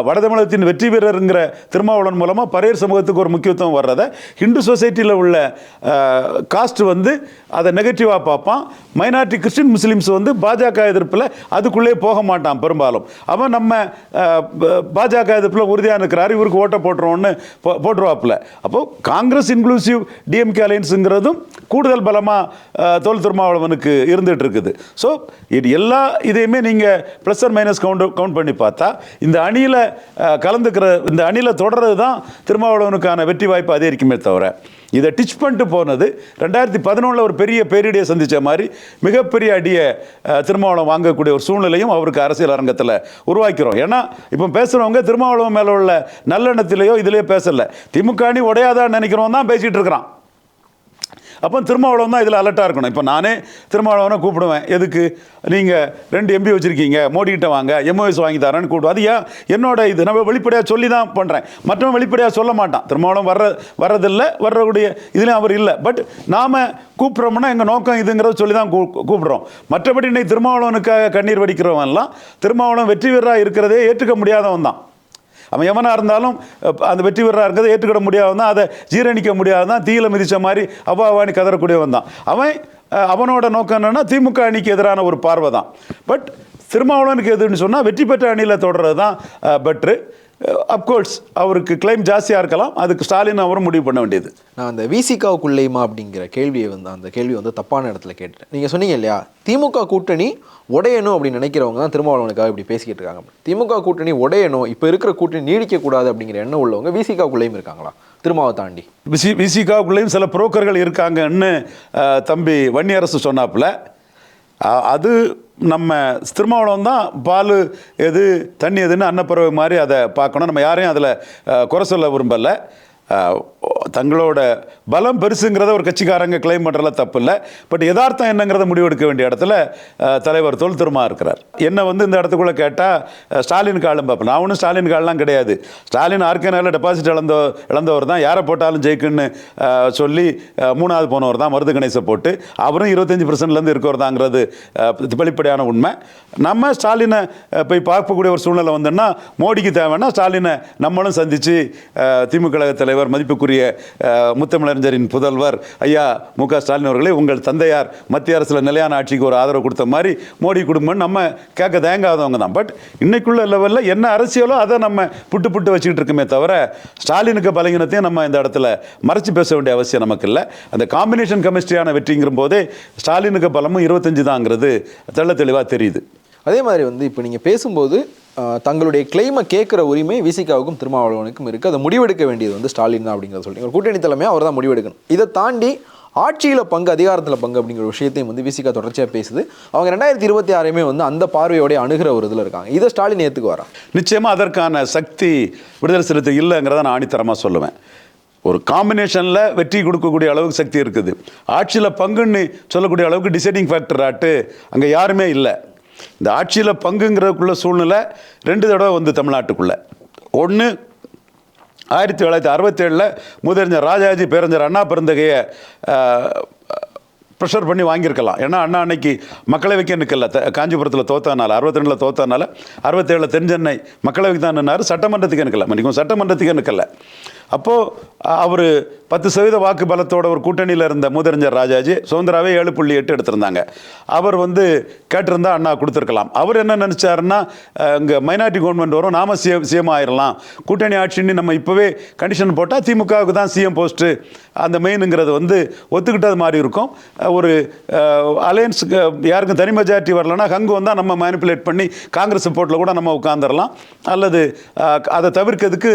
வடதமிழகத்தின் வெற்றி வீரருங்கிற திருமாவளவன் மூலமாக பரையர் சமூகத்துக்கு ஒரு முக்கியத்துவம் வர்றதை ஹிந்து சொசைட்டியில் உள்ள காஸ்ட் வந்து அதை நெகட்டிவாக பார்ப்பான். மைனாரிட்டி கிறிஸ்டின் முஸ்லீம்ஸ் வந்து பாஜக எதிர்ப்பில் அதுக்குள்ளே போக மாட்டான் பெரும்பாலும். அவன் நம்ம பாஜக எதிர்ப்பில் உறுதியாக இருக்கிறார், இவருக்கு ஓட்டை போட்டுருவோன்னு போட்டுருவாப்பில். அப்போது காங்கிரஸ் இன்க்ளூசிவ் டிஎம்கே அலையன்ஸுங்கிறதும் கூடுதல் பலமாக தொல் திருமாவளவனுக்கு இருந்துகிட்டு இருக்குது. ஸோ இது எல்லா இதையுமே நீங்கள் ப்ளஸ் அண்ட் மைனஸ் கவுண்ட் பண்ணி பார்த்தா இந்த அணியில் கலந்துக்கிற, இந்த அணியில் தொடர்றது தான் திருமாவளவனுக்கான வெற்றி வாய்ப்பு அதிகரிக்குமே தவிர, இதை டிச் பண்ணிட்டு போனது 2011 ஒரு பெரிய பேரிடியை சந்தித்த மாதிரி மிகப்பெரிய அடியை திருமாவளவன் வாங்கக்கூடிய ஒரு சூழ்நிலையும் அவருக்கு அரசியல் அரங்கத்தில் உருவாக்கிறோம். ஏன்னா இப்போ பேசுகிறவங்க திருமாவளவன் மேலே உள்ள நல்லெண்ணத்திலேயோ இதிலேயோ பேசலை, திமுக அணி உடையாதான்னு நினைக்கிறவன் தான் பேசிகிட்டு இருக்கிறான். அப்போ திருமாவளவன் தான் இதில் அலர்ட்டாக இருக்கணும். இப்போ நானே திருமாவளவனை கூப்பிடுவேன், எதுக்கு நீங்கள் 2 MP வச்சுருக்கீங்க, மோடிக்கிட்ட வாங்க, MOS வாங்கி தரேன்னு கூப்பிடுவோம். அது ஏன் என்னோட இது, நம்ம வெளிப்படையாக சொல்லி தான் பண்ணுறேன். மற்றவன் வெளிப்படையாக சொல்ல மாட்டான். திருமாவளவன் வர்றதில்லை, வர்றக்கூடிய இதுலேயும் அவர் இல்லை. பட் நாம் கூப்பிட்றோம்னா எங்கள் நோக்கம் இதுங்கிறத சொல்லி தான் கூப்பிட்றோம். மற்றபடி இன்னைக்கு திருமாவளவனுக்காக கண்ணீர் வடிக்கிறவன்லாம் திருமாவளவன் வெற்றி வீரராக இருக்கிறதே ஏற்றுக்க முடியாதவன் தான். அவன் எவனாக இருந்தாலும் அந்த வெற்றி பெறா இருக்கிறத ஏற்றுக்கிட முடியாது தான், அதை ஜீரணிக்க முடியாது தான், தீயில மிதித்த மாதிரி அவாவானி கதறக்கூடியவன் தான் அவனோட நோக்கம் என்னன்னா திமுக அணிக்கு எதிரான ஒரு பார்வை தான். பட் திருமாவளவனுக்கு எதுன்னு சொன்னால் வெற்றி பெற்ற அணியில் தொடர்றது தான் பெட்ரு. அப்கோர்ஸ் அவருக்கு கிளைம் ஜாஸ்தியாக இருக்கலாம், அதுக்கு ஸ்டாலின் அவரும் முடிவு பண்ண வேண்டியது. நான் அந்த விசிகாவுக்குள்ளேயுமா அப்படிங்கிற கேள்வியை அந்த கேள்வி தப்பான இடத்துல கேட்டேன். நீங்கள் சொன்னீங்க இல்லையா, திமுக கூட்டணி உடையணும் அப்படின்னு நினைக்கிறவங்க தான் திருமாவளவனுக்காக இப்படி பேசிக்கிட்டு இருக்காங்க. திமுக கூட்டணி உடையணும், இப்போ இருக்கிற கூட்டணி நீடிக்கக்கூடாது அப்படிங்கிற எண்ணம் உள்ளவங்க விசிகாவுக்குள்ளேயும் இருக்காங்களா திருமாவை தாண்டி? விசிகாவுக்குள்ளேயும் சில புரோக்கர்கள் இருக்காங்கன்னு தம்பி வன்னியரசு சொன்னாப்புல, அது நம்ம திருமாவளவன் தான் பால் எது தண்ணி எதுன்னு அன்னப்பறவை மாதிரி அதை பார்க்கணும். நம்ம யாரையும் அதில் குறை சொல்ல விரும்பலை. தங்களோட பலம் பெருசுங்கிறத ஒரு கட்சிக்காரங்க கிளைம் பண்ணுறதுல தப்பு இல்லை. பட் யதார்த்தம் என்னங்கிறத முடிவெடுக்க வேண்டிய இடத்துல தலைவர் தொல் திருமா இருக்கிறார். என்னை இந்த இடத்துக்குள்ளே கேட்டால் ஸ்டாலினுக்கு ஆளும் பார்ப்பேன். நான் ஒன்றும் ஸ்டாலினுக்கு ஆளுலாம் கிடையாது. ஸ்டாலின் ஆர்கேனால டெபாசிட் இழந்தவர் தான், யாரை போட்டாலும் ஜெயிக்குன்னு சொல்லி 3வது போனவர் தான், மருது கணேசை போட்டு அவரும் 25% இருக்கவர் தாங்கிறது வெளிப்படையான உண்மை. நம்ம ஸ்டாலினை போய் பார்க்கக்கூடிய ஒரு சூழ்நிலை வந்தோன்னா மோடிக்கு தேவைன்னா ஸ்டாலினை நம்மளும் சந்தித்து திமுக தலைவர் மதிப்புக்குரிய முத்தமிழறிஞரின் புதல்வர் ஐயா மு.க. ஸ்டாலின் அவர்களே, உங்கள் தந்தையார் மத்திய அரசில் நிலையான ஆட்சிக்கு ஒரு ஆதரவு கொடுத்த மாதிரி மோடி குடும்பம் நம்ம கேட்க தயங்காதவங்க தான். பட் இன்னைக்குள்ள லெவலில் என்ன அரசியலோ அதை நம்ம புட்டு வச்சுக்கிட்டு இருக்கோமே தவிர ஸ்டாலினுக்கு பலகீனத்தையும் நம்ம இந்த இடத்துல மறைச்சு பேச வேண்டிய அவசியம் நமக்கு இல்லை. அந்த காம்பினேஷன் கெமிஸ்ட்ரியான வெற்றிங்கிற போதே ஸ்டாலினுக்கு பலமும் 25 தாங்கிறது தெளிவாக தெரியுது. அதே மாதிரி இப்போ நீங்கள் பேசும்போது தங்களுடைய கிளைமை கேட்குற உரிமை விசிகாவுக்கும் திருமாவளவனுக்கும் இருக்குது, அதை முடிவெடுக்க வேண்டியது ஸ்டாலின் தான் அப்படிங்கிறத சொல்லிங்க. ஒரு கூட்டணி தலைமையாக அவர் தான் முடிவெடுக்கணும். இதை தாண்டி ஆட்சியில் பங்கு, அதிகாரத்தில் பங்கு அப்படிங்கிற விஷயத்தையும் விசிகா தொடர்ச்சியாக பேசுது. அவங்க 2026 அந்த பார்வையோடைய அணுகிற ஒரு இதில் இருக்காங்க. இதை ஸ்டாலின் ஏற்றுக்கு வரா? நிச்சயமாக அதற்கான சக்தி விடுதலை சிறுத்தை இல்லைங்கிறத நான் ஆணித்தரமாக சொல்லுவேன். ஒரு காம்பினேஷனில் வெற்றி கொடுக்கக்கூடிய அளவுக்கு சக்தி இருக்குது. ஆட்சியில் பங்குன்னு சொல்லக்கூடிய அளவுக்கு டிசைடிங் ஃபேக்டர் ஆட்டு அங்கே யாருமே இல்லை. இந்த ஆட்சியில் பங்குங்கிறதுக்குள்ள சூழ்நிலை 2 தடவை தமிழ்நாட்டுக்குள்ளே. ஒன்று 1967 முதறிஞர் ராஜாஜி பேரறிஞர் அண்ணா பெருந்தகையை ப்ரெஷர் பண்ணி வாங்கியிருக்கலாம். ஏன்னா அண்ணா அன்னைக்கு மக்களவைக்கு நிற்கல, காஞ்சிபுரத்தில் தோத்தனால, 62 தோத்தனால 67 தென்சென்னை மக்களவைக்கு தான் நின்னார், சட்டமன்றத்துக்கு நிற்கல. மன்னிக்கும், சட்டமன்றத்துக்கு நிற்கல. அப்போது அவர் 10% வாக்கு பலத்தோட ஒரு கூட்டணியில் இருந்த முதறிஞர் ராஜாஜி சுதந்திராவே 7.8 எடுத்திருந்தாங்க. அவர் கேட்டிருந்தா அண்ணா கொடுத்துருக்கலாம். அவர் என்ன நினச்சாருன்னா, இங்கே மைனாரிட்டி கவர்மெண்ட் வரும், நாம சிஎம் ஆயிடலாம், கூட்டணி ஆட்சின்னு நம்ம இப்போவே கண்டிஷன் போட்டால் திமுகவுக்கு தான் சிஎம் போஸ்ட்டு அந்த மெயினுங்கிறது ஒத்துக்கிட்டது மாதிரி இருக்கும். ஒரு அலையன்ஸுக்கு யாருக்கும் தனி மெஜாரிட்டி வரலன்னா ஹங்கு வந்தால் நம்ம மேனிப்புலேட் பண்ணி காங்கிரஸ் சப்போர்ட்டில் கூட நம்ம உட்காந்துடலாம், அல்லது அதை தவிர்க்கிறதுக்கு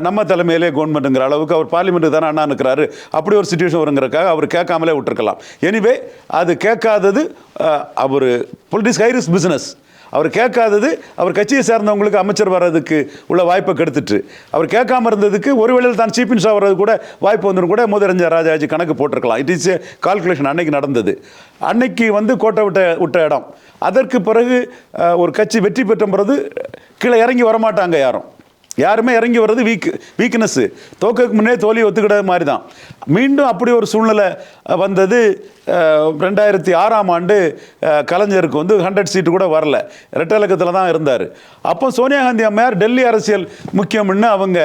நம்ம தலைமையிலே கவர்மெண்ட்டுங்கிற அளவுக்கு அவர் பார்லிமெண்ட்டுக்கு தானே அண்ணா இருக்கிறாரு, அப்படி ஒரு சுச்சுவேஷன் வருங்கிறக்காக அவர் கேட்காமலே விட்டுருக்கலாம். எனிவே அது கேட்காதது அவர் பொலிட்டிக்ஸ் ஹை ரிஸ்க் பிஸ்னஸ். அவர் கேட்காதது அவர் கட்சியை சேர்ந்தவங்களுக்கு அமைச்சர் வர்றதுக்கு உள்ள வாய்ப்பை கெடுத்துட்டு, அவர் கேட்காம இருந்ததுக்கு ஒருவேளையில் தான் சீஃப் மினிஸ்டர் வர்றது கூட வாய்ப்பு வந்துடும் கூட முதறிஞர் ராஜாஜி கணக்கு போட்டிருக்கலாம். It is a calculation. அன்னைக்கு நடந்தது. அன்னைக்கு கோட்டை விட்ட இடம். அதற்கு பிறகு ஒரு கட்சி வெற்றி பெற்ற பிறகு கீழே இறங்கி வரமாட்டாங்க யாருமே இறங்கி வர்றது வீக்னஸ்ஸு. தோக்கக்கு முன்னே தோல்வி ஒத்துக்கிட்ட மாதிரி தான். மீண்டும் அப்படி ஒரு சூழ்நிலை வந்தது 2006 கலைஞருக்கு 100 சீட்டு கூட வரல, இரட்டை இலக்கத்தில் தான் இருந்தார். அப்போ சோனியா காந்தி அம்மையார் டெல்லி அரசியல் முக்கியம்னு அவங்க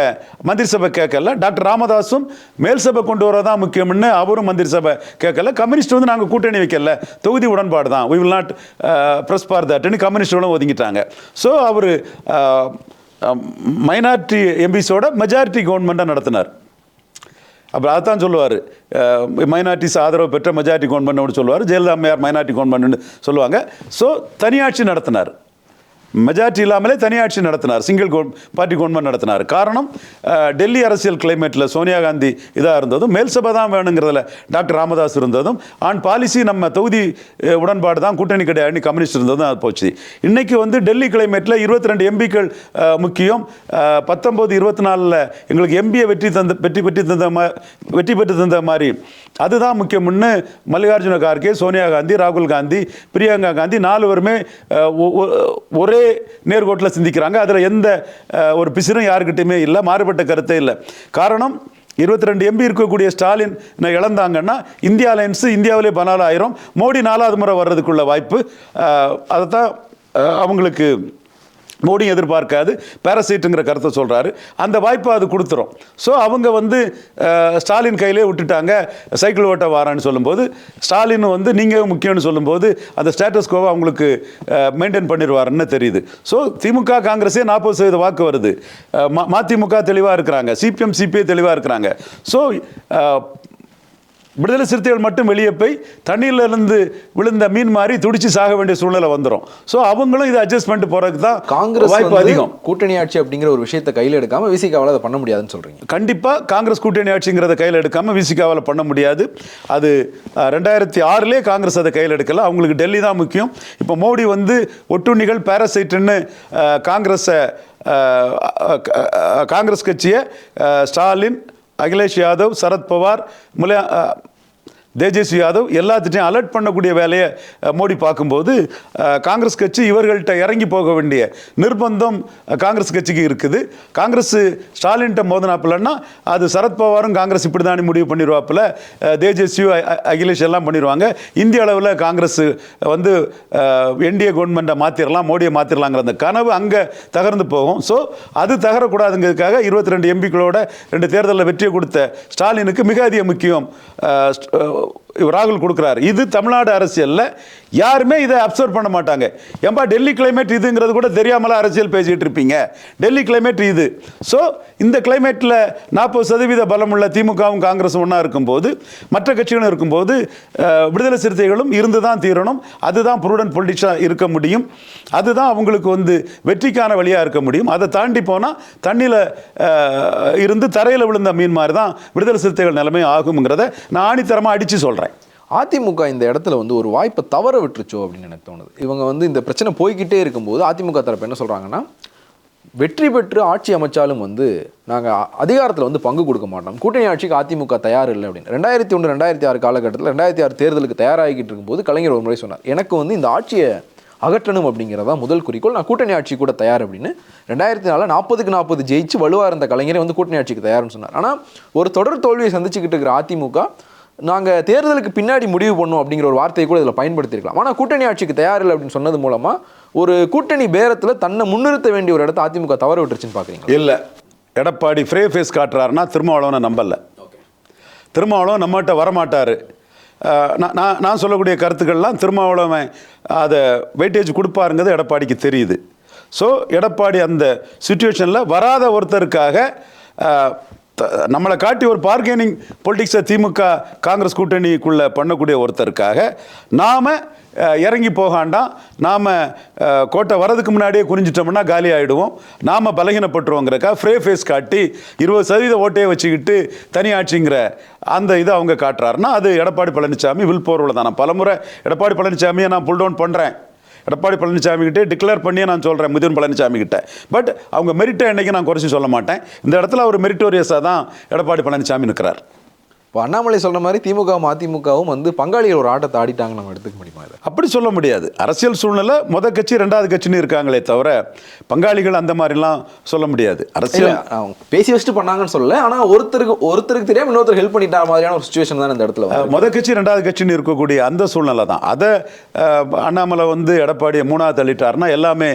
மந்திரி சபை கேட்கல. டாக்டர் ராமதாஸும் மேல் சபை கொண்டு வரதான் முக்கியம்னு அவரும் மந்திரி சபை கேட்கல. கம்யூனிஸ்ட் நாங்கள் கூட்டணி வைக்கல, தொகுதி உடன்பாடு தான், we will not press for that ன்னு கம்யூனிஸ்டோட ஒதுங்கிட்டாங்க. ஸோ அவர் மைனாரிட்டி எம்பிஸோட மெஜாரிட்டி கவர்மெண்ட்டாக நடத்தினார். அப்புறம் அதைத்தான் சொல்லுவார், மைனாரிட்டிஸ் ஆதரவு பெற்ற மெஜாரிட்டி கவர்மெண்ட் சொல்லுவார். ஜெயலலிதா அம்மையார் மைனாரிட்டி கவர்மெண்ட்னு சொல்லுவாங்க. ஸோ தனியாட்சி நடத்தினார், மெஜாரிட்டி இல்லாமலே தனியாட்சி நடத்தினார், சிங்கிள் பார்ட்டி கவர்மெண்ட் நடத்தினார். காரணம் டெல்லி அரசியல் கிளைமேட்டில் சோனியா காந்தி இதாக இருந்ததும், மேல் சபை தான் வேணுங்கிறதுல டாக்டர் ராமதாஸ் இருந்ததும், ஆன் பாலிசி நம்ம தொகுதி உடன்பாடு தான், கூட்டணி கிடையாது கம்யூனிஸ்ட் இருந்ததும் அது போச்சு. இன்றைக்கி டெல்லி கிளைமேட்டில் 22 எம்பிக்கள் முக்கியம். 19, 24 எங்களுக்கு எம்பியை வெற்றி பெற்று தந்த மாதிரி அதுதான் முக்கியம்னு மல்லிகார்ஜுன கார்கே, சோனியா காந்தி, ராகுல் காந்தி, பிரியங்கா காந்தி 4 பேருமே ஒரே நேர்கோட்டில் சிந்திக்கிறாங்க. அதில் எந்த ஒரு பிசிறும் யாருக்கிட்டையுமே இல்லை, மாறுபட்ட கருத்தே இல்லை. காரணம் 22 எம்பி இருக்கக்கூடிய ஸ்டாலின் இழந்தாங்கன்னா இந்தியா அலையன்ஸு இந்தியாவிலே 14,000, மோடி 4வது முறை வர்றதுக்குள்ள வாய்ப்பு. அதைத்தான் அவங்களுக்கு மோடி எதிர்பார்க்காது, பேரசைட்டுங்கிற கருத்தை சொல்கிறாரு. அந்த வாய்ப்பை அது கொடுத்துரும். ஸோ அவங்க வந்து ஸ்டாலின் கையிலே விட்டுட்டாங்க, சைக்கிள் ஓட்ட வாரான்னு சொல்லும்போது, ஸ்டாலின் வந்து நீங்கள் முக்கியம்னு சொல்லும்போது அந்த ஸ்டேட்டஸ் கோவை அவங்களுக்கு மெயின்டைன் பண்ணிடுவாருன்னு தெரியுது. ஸோ திமுக காங்கிரஸே 40% வாக்கு வருது. மதிமுக தெளிவாக இருக்கிறாங்க, சிபிஎம் சிபிஐ தெளிவாக இருக்கிறாங்க. ஸோ விடுதலை சிறுத்தைகள் மட்டும் வெளியே போய் தண்ணீர்ல இருந்து விழுந்த மீன் மாதிரி துடிச்சு சாக வேண்டிய சூழ்நிலை வந்துடும். ஸோ அவங்களும் இதை அட்ஜஸ்ட் பண்ணிட்டு போறதுக்கு தான் காங்கிரஸ் வாய்ப்பு அதிகம். கூட்டணி ஆட்சி அப்படிங்கிற ஒரு விஷயத்தை கையில் எடுக்காம விசிகாவால் அதை பண்ண முடியாதுன்னு சொல்றீங்க? கண்டிப்பா காங்கிரஸ் கூட்டணி ஆட்சிங்கிறத கையில் எடுக்காம விசிகாவால் பண்ண முடியாது. அது 2006 காங்கிரஸ் அதை கையில் எடுக்கல. அவங்களுக்கு டெல்லி தான் முக்கியம். இப்போ மோடி வந்து ஒட்டுண்ணிகள் பேரசைட்டுன்னு காங்கிரஸ் கட்சியை ஸ்டாலின், அகிலேஷ் யாதவ், சரத்பவார், தேஜஸ்வி யாதவ் எல்லாத்திட்டையும் அலர்ட் பண்ணக்கூடிய வேலையை மோடி பார்க்கும்போது காங்கிரஸ் கட்சி இவர்கள்ட்ட இறங்கி போக வேண்டிய நிர்பந்தம் காங்கிரஸ் கட்சிக்கு இருக்குது. காங்கிரஸ் ஸ்டாலின்கிட்ட மோதினாப்பிலன்னா அது சரத்பவாரும் காங்கிரஸ் இப்படி தானே முடிவு பண்ணிடுவாப்பில், தேஜஸ்வி அகிலேஷ் எல்லாம் பண்ணிடுவாங்க. இந்திய அளவில் காங்கிரஸ் வந்து என்டிஏ கவர்மெண்ட்டை மாற்றிடலாம், மோடியை மாற்றிடலாங்கிற அந்த கனவு அங்கே தகர்ந்து போகும். ஸோ அது தகரக்கூடாதுங்கிறதுக்காக 22 எம்பிக்களோட 2 தேர்தலில் வெற்றியை கொடுத்த ஸ்டாலினுக்கு மிக அதிக முக்கியம் ராகுல் கொடுக்குறாரு. இது தமிழ்நாடு அரசியலில் யாருமே இதை அப்சர்வ் பண்ண மாட்டாங்க. ஏன்பா டெல்லி கிளைமேட் இதுங்கிறது கூட தெரியாமல அரசியல் பேசிகிட்டு இருப்பீங்க, டெல்லி கிளைமேட் இது. ஸோ இந்த கிளைமேட்டில் 40% பலமுள்ள திமுகவும் காங்கிரஸும் ஒன்றா இருக்கும்போது, மற்ற கட்சிகளும் இருக்கும்போது, விடுதலை சிறுத்தைகளும் இருந்து தான் தீரணும். அதுதான் ப்ரூடன்ட் பொலிட்டிக்ஸாக இருக்க முடியும். அதுதான் அவங்களுக்கு வந்து வெற்றிக்கான வழியாக இருக்க முடியும். அதை தாண்டி போனால் தண்ணியில் இருந்து தரையில் விழுந்த மீன் மாதிரி தான் விடுதலை சிறுத்தைகள் நிலைமை ஆகுங்கிறத நான் ஆணித்தரமாக அடித்து சொல்கிறேன். அதிமுக இந்த இடத்துல வந்து ஒரு வாய்ப்பை தவற விட்டுருச்சோ அப்படின்னு எனக்கு தோணுது. இவங்க வந்து இந்த பிரச்சனை போய்கிட்டே இருக்கும்போது அதிமுக தரப்பு என்ன சொல்கிறாங்கன்னா, வெற்றி பெற்று ஆட்சி அமைச்சாலும் வந்து நாங்கள் அதிகாரத்தில் வந்து பங்கு கொடுக்க மாட்டோம், கூட்டணி ஆட்சிக்கு அதிமுக தயார் இல்லை அப்படின்னு. 2001 2006 காலகட்டத்தில் 2006 தேர்தலுக்கு தயாராகிட்டு இருக்கும்போது கலைஞர் ஒரு முறை சொன்னார், எனக்கு வந்து இந்த ஆட்சியை அகற்றணும் அப்படிங்கிறதா முதல் குறிக்கோள், நான் கூட்டணி ஆட்சி கூட தயார் அப்படின்னு. 2004 40க்கு 40 ஜெயிச்சு வலுவாக இருந்த கலைஞரை வந்து கூட்டணி ஆட்சிக்கு தயார்னு சொன்னார். ஆனால் ஒரு தொடர் தோல்வியை சந்திச்சுக்கிட்டு இருக்கிற அதிமுக நாங்கள் தேர்தலுக்கு பின்னாடி முடிவு பண்ணோம் அப்படிங்கிற ஒரு வார்த்தையை கூட இதில் பயன்படுத்தியிருக்கலாம். ஆனால் கூட்டணி ஆட்சிக்கு தயாரில்லை அப்படின்னு சொன்னது மூலமாக ஒரு கூட்டணி பேரத்தில் தன்னை முன்னிறுத்த வேண்டிய ஒரு இடத்த அதிமுக தவற விட்டுருச்சுன்னு பார்க்குறீங்க? இல்லை, எடப்பாடி ஃப்ரே ஃபேஸ் காட்டுறாருன்னா திருமாவளவனை நம்பலை. திருமாவளவன் நம்மகிட்ட வரமாட்டார். நான் சொல்லக்கூடிய கருத்துக்கள்லாம் திருமாவளவன் அதை வெயிட்டேஜ் கொடுப்பாருங்கிறது எடப்பாடிக்கு தெரியுது. ஸோ எடப்பாடி அந்த சுச்சுவேஷனில் வராத ஒருத்தருக்காக நம்மளை காட்டி ஒரு பார்கெனிங் பொலிட்டிக்ஸை திமுக காங்கிரஸ் கூட்டணிக்குள்ளே பண்ணக்கூடிய ஒருத்தருக்காக நாம் இறங்கி போகாண்டாம், நாம் கோட்டை வரதுக்கு முன்னாடியே குறிஞ்சிட்டோம்னா காலி ஆகிடுவோம், நாம் பலகீனப்பட்டுருவோங்கிறக்கா ஃப்ரே ஃபேஸ் காட்டி 20% ஓட்டையை வச்சுக்கிட்டு தனி ஆட்சிங்கிற அந்த இதை அவங்க காட்டுறாருன்னா அது எடப்பாடி பழனிசாமி வில் போர்வில் தான். நான் பலமுறை எடப்பாடி பழனிசாமியை நான் புல் டவுன் பண்ணுறேன், எடப்பாடி பழனிசாமி கிட்டே டிக்ளேர் பண்ணியே நான் சொல்கிறேன் மிதுன் பழனிசாமி கிட்ட. பட் அவங்க மெரிட்டை என்னைக்கு நான் குறைச்சி சொல்ல மாட்டேன். இந்த இடத்துல அவர் மெரிட்டோரியஸாக தான் எடப்பாடி பழனிசாமி இருக்கிறார். இப்போ அண்ணாமலை சொல்கிற மாதிரி திமுகவும் அதிமுகவும் வந்து பங்காளிகள் ஒரு ஆட்டத்தை ஆடிட்டாங்க நம்ம எடுத்துக்க முடியுமா? இதை அப்படி சொல்ல முடியாது. அரசியல் சூழ்நிலை முதல் கட்சி ரெண்டாவது கட்சின்னு இருக்காங்களே தவிர பங்காளிகள் அந்த மாதிரிலாம் சொல்ல முடியாது. அரசியல் பேசி வச்சுட்டு பண்ணாங்கன்னு சொல்லலை, ஆனால் ஒருத்தருக்கு தெரியாமல் இன்னொருத்தர் ஹெல்ப் பண்ணிட்டா மாதிரியான ஒரு சுச்சுவேஷன் தான் இந்த இடத்துல முதல் கட்சி ரெண்டாவது கட்சின்னு இருக்கக்கூடிய அந்த சூழ்நிலை தான். அதை அண்ணாமலை வந்து எடப்பாடியை 3ஆவது தள்ளிட்டாருன்னா எல்லாமே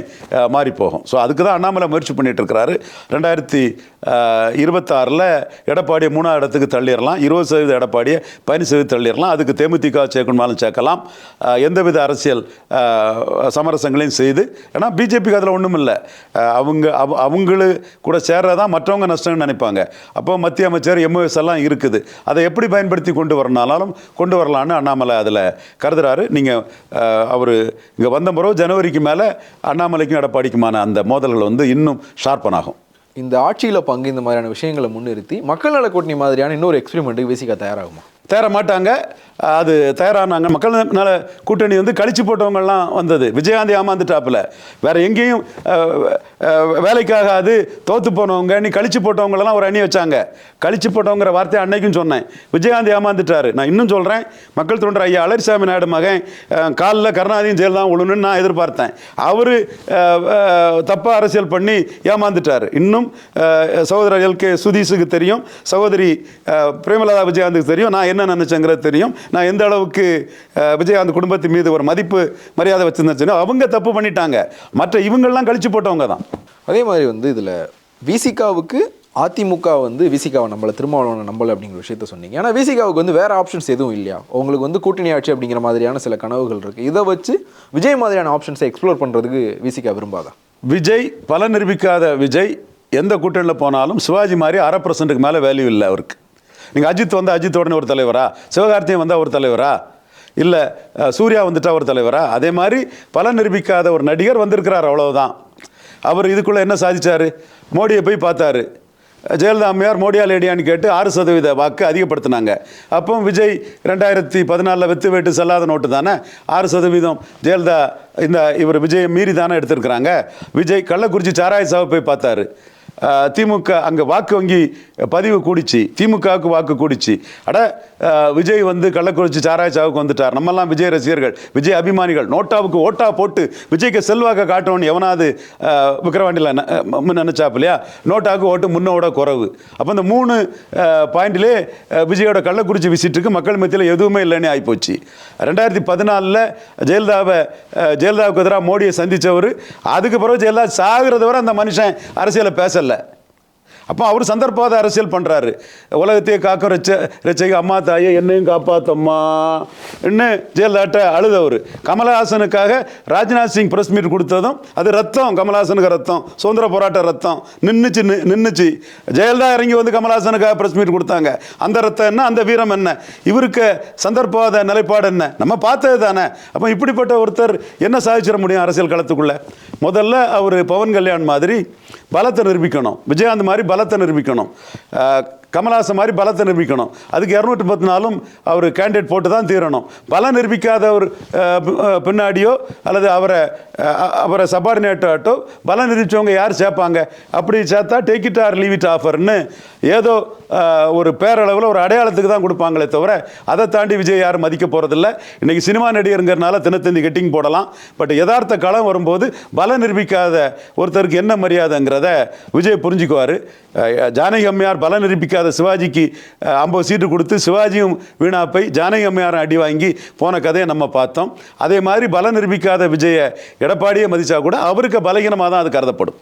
மாறி போகும். ஸோ அதுக்கு தான் அண்ணாமலை முயற்சி பண்ணிட்டு இருக்கிறாரு. 2026 எடப்பாடியை 3ஆவது இடத்துக்கு தள்ளிடலாம், 20% எடப்பாடியை 15% தள்ளிடலாம். அதுக்கு தேமுதிக சேர்க்கணுமாலும் சேர்க்கலாம், எந்தவித அரசியல் சமரசங்களையும் செய்து. ஏன்னா பிஜேபிக்கு அதில் ஒன்றும் இல்லை, அவங்களு கூட சேர்றதான் மற்றவங்க நஷ்டம்னு நினைப்பாங்க. அப்போ மத்திய அமைச்சர் எம்ஓஎஸ் எல்லாம் இருக்குது, அதை எப்படி பயன்படுத்தி கொண்டு வரனாலும் கொண்டு வரலான்னு அண்ணாமலை அதில் கருதுறாரு. நீங்கள் அவர் இங்கே வந்த பிறகு ஜனவரிக்கு மேலே அண்ணாமலைக்கும் எடப்பாடிக்குமான அந்த மோதல்கள் வந்து இன்னும் ஷார்ப்பனாகும். இந்த ஆட்சியில் பங்கு இந்த மாதிரியான விஷயங்களை முன்னிறுத்தி மக்கள் நல கூட்டணி மாதிரியான இன்னொரு எக்ஸ்பெரிமெண்ட்டுக்கு விசிக தயாராகுமா? தேர மாட்டாங்க. அது தயாரானாங்க. மக்கள் நல கூட்டணி வந்து கழிச்சு போட்டவங்கலாம் வந்தது. விஜயகாந்தி ஏமாந்துட்டாப்புல, வேற எங்கேயும் வேலைக்காகாது தோத்து போனவங்க நீ கழிச்சு போட்டவங்களெல்லாம் ஒரு அணி வச்சாங்க. கழிச்சு போட்டவங்கிற வார்த்தையை அன்னைக்கும் சொன்னேன். விஜயகாந்தி ஏமாந்துட்டாரு. நான் இன்னும் சொல்கிறேன், மக்கள் தொண்டர் ஐயா அலரிசாமி நாயுடு மகன் காலில் கருணாநிதியும் ஜெயலலிதா விழுணுன்னு நான் எதிர்பார்த்தேன். அவர் தப்பாக அரசியல் பண்ணி ஏமாந்துட்டார். இன்னும் சகோதரர் எல்கே சுதீஷுக்கு தெரியும், சகோதரி பிரேமலதா விஜயகாந்துக்கு தெரியும் நான் என்ன நினைச்சேங்கிறது தெரியும். நான் எந்த அளவுக்கு விஜயகாந்த் குடும்பத்தின் மீது ஒரு மதிப்பு மரியாதை வச்சுருந்தேன். அவங்க தப்பு பண்ணிட்டாங்க, மற்ற இவங்கெல்லாம் கழிச்சு போட்டவங்க தான். அதே மாதிரி வந்து இதில் விசிகாவுக்கு அதிமுக வந்து விசிகாவை நம்மளை திருமாவளவனை நம்பலை அப்படிங்கிற விஷயத்த சொன்னீங்க. ஏன்னா விசிகாவுக்கு வந்து வேறு ஆப்ஷன்ஸ் எதுவும் இல்லையா? உங்களுக்கு வந்து கூட்டணி ஆட்சி அப்படிங்கிற மாதிரியான சில கனவுகள் இருக்குது. இதை வச்சு விஜய் மாதிரியான ஆப்ஷன்ஸை எக்ஸ்ப்ளோர் பண்ணுறதுக்கு விசிகா விரும்பாதா? விஜய் பல நிரூபிக்காத விஜய் எந்த கூட்டணியில் போனாலும் சிவாஜி மாதிரி 1/2% மேலே வேல்யூ இல்லை அவருக்கு. நீங்கள் அஜித் வந்து அஜித் உடனே ஒரு தலைவரா, சிவகார்த்திகேயன் வந்தால் ஒரு தலைவரா, இல்லை சூர்யா வந்துட்டா ஒரு தலைவரா? அதே மாதிரி பல நிரூபிக்காத ஒரு நடிகர் வந்திருக்கிறார், அவ்வளவுதான். அவர் இதுக்குள்ளே என்ன சாதிச்சார்? மோடியை போய் பார்த்தாரு. ஜெயலலிதா அம்மையார் மோடியா லேடியான்னு கேட்டு 6% வாக்கு அதிகப்படுத்தினாங்க. அப்போ விஜய் 2014 வெத்து வேட்டு செல்லாத நோட்டு தானே 6%. ஜெயலலிதா இவர் விஜயை மீறி தானே எடுத்திருக்கிறாங்க. விஜய் கள்ளக்குறிச்சி சாராய சாவை போய் பார்த்தாரு. திமுக அங்கே வாக்கு வங்கி பதிவு கூடிச்சு, திமுகவுக்கு வாக்கு கூடிச்சு. விஜய் வந்து கள்ளக்குறிச்சி சாராய சாவுக்கு வந்துட்டார். நம்மெல்லாம் விஜய் ரசிகர்கள், விஜய் அபிமானிகள். நோட்டாவுக்கு ஓட்டா போட்டு விஜய்க்கு செல்வாக்க காட்டணும்னு எவனாவது விக்கிரவாண்டியில் நினைச்சாப்பு இல்லையா? நோட்டாவுக்கு ஓட்டு முன்னோட குறைவு. அப்போ இந்த 3 பாயிண்டிலே விஜயோட கள்ளக்குறிச்சி விசிட்டுக்கு மக்கள் மத்தியில் எதுவுமே இல்லைன்னு ஆகிப்போச்சு. 2014 ஜெயலலிதாவுக்கு எதிராக மோடியை சந்தித்தவர். அதுக்கு பிறகு ஜெயலலிதா சாகிறத வரை அந்த மனுஷன் அரசியலை பேசலை. அப்போ அவர் சந்தர்ப்பவாத அரசியல் பண்ணுறாரு. உலகத்தையே காக்கும் ரச்சைக்கு அம்மா தாயே என்னையும் காப்பாத்தம்மா இன்னும் ஜெயலலிதாட்ட அழுதவர். கமலஹாசனுக்காக ராஜ்நாத் சிங் ப்ரெஸ் மீட் கொடுத்ததும் அது ரத்தம், கமலஹாசனுக்கு ரத்தம், சுதந்திர போராட்ட ரத்தம் நின்றுச்சு. ஜெயலலிதா இறங்கி வந்து கமலஹாசனுக்காக ப்ரெஸ் மீட் கொடுத்தாங்க. அந்த ரத்தம் என்ன, அந்த வீரம் என்ன, இவருக்கு சந்தர்ப்பவாத நிலைப்பாடு என்ன, நம்ம பார்த்தது தானே. அப்போ இப்படிப்பட்ட ஒருத்தர் என்ன சாதிச்சிட முடியும் அரசியல் களத்துக்குள்ளே? முதல்ல அவர் பவன் கல்யாண் மாதிரி பலத்தை நிரூபிக்கணும், விஜயகாந்த் மாதிரி பலத்தை நிரூபிக்கணும், கமலஹாசன் மாதிரி பலத்தை நிரூபிக்கணும். அதுக்கு 214 அவர் கேண்டிடேட் போட்டு தான் தீரணும். பலம் நிரூபிக்காத ஒரு பின்னாடியோ அல்லது அவரை சபார்டினேட்டாட்டோ பலம் நிரூபித்தவங்க யார் சேர்ப்பாங்க? அப்படி சேர்த்தா take it or leave it ஆஃபர்னு ஏதோ ஒரு பேரளவில் ஒரு அடையாளத்துக்கு தான் கொடுப்பாங்களே தவிர அதை தாண்டி விஜய் யாரும் மதிக்க போகிறதில்ல. இன்றைக்கி சினிமா நடிகருங்கிறனால தினத்தந்தி கெட்டிங் போடலாம். பட் யதார்த்த களம் வரும்போது பலம் நிரூபிக்காத ஒருத்தருக்கு என்ன மரியாதைங்கிறத விஜய் புரிஞ்சுக்குவார். ஜானகி அம்மையார் பலம் நிரூபிக்காத சிவாஜிக்கு 50 சீட்டு கொடுத்து சிவாஜியும் வீணாப்பை ஜானகி அம்மையாரும் அடி வாங்கி போன கதையை நம்ம பார்த்தோம். அதே மாதிரி பலம் நிரூபிக்காத விஜயை எடப்பாடியே மதிச்சா கூட அவருக்கு பலகீனமாக தான் அது கருதப்படும்.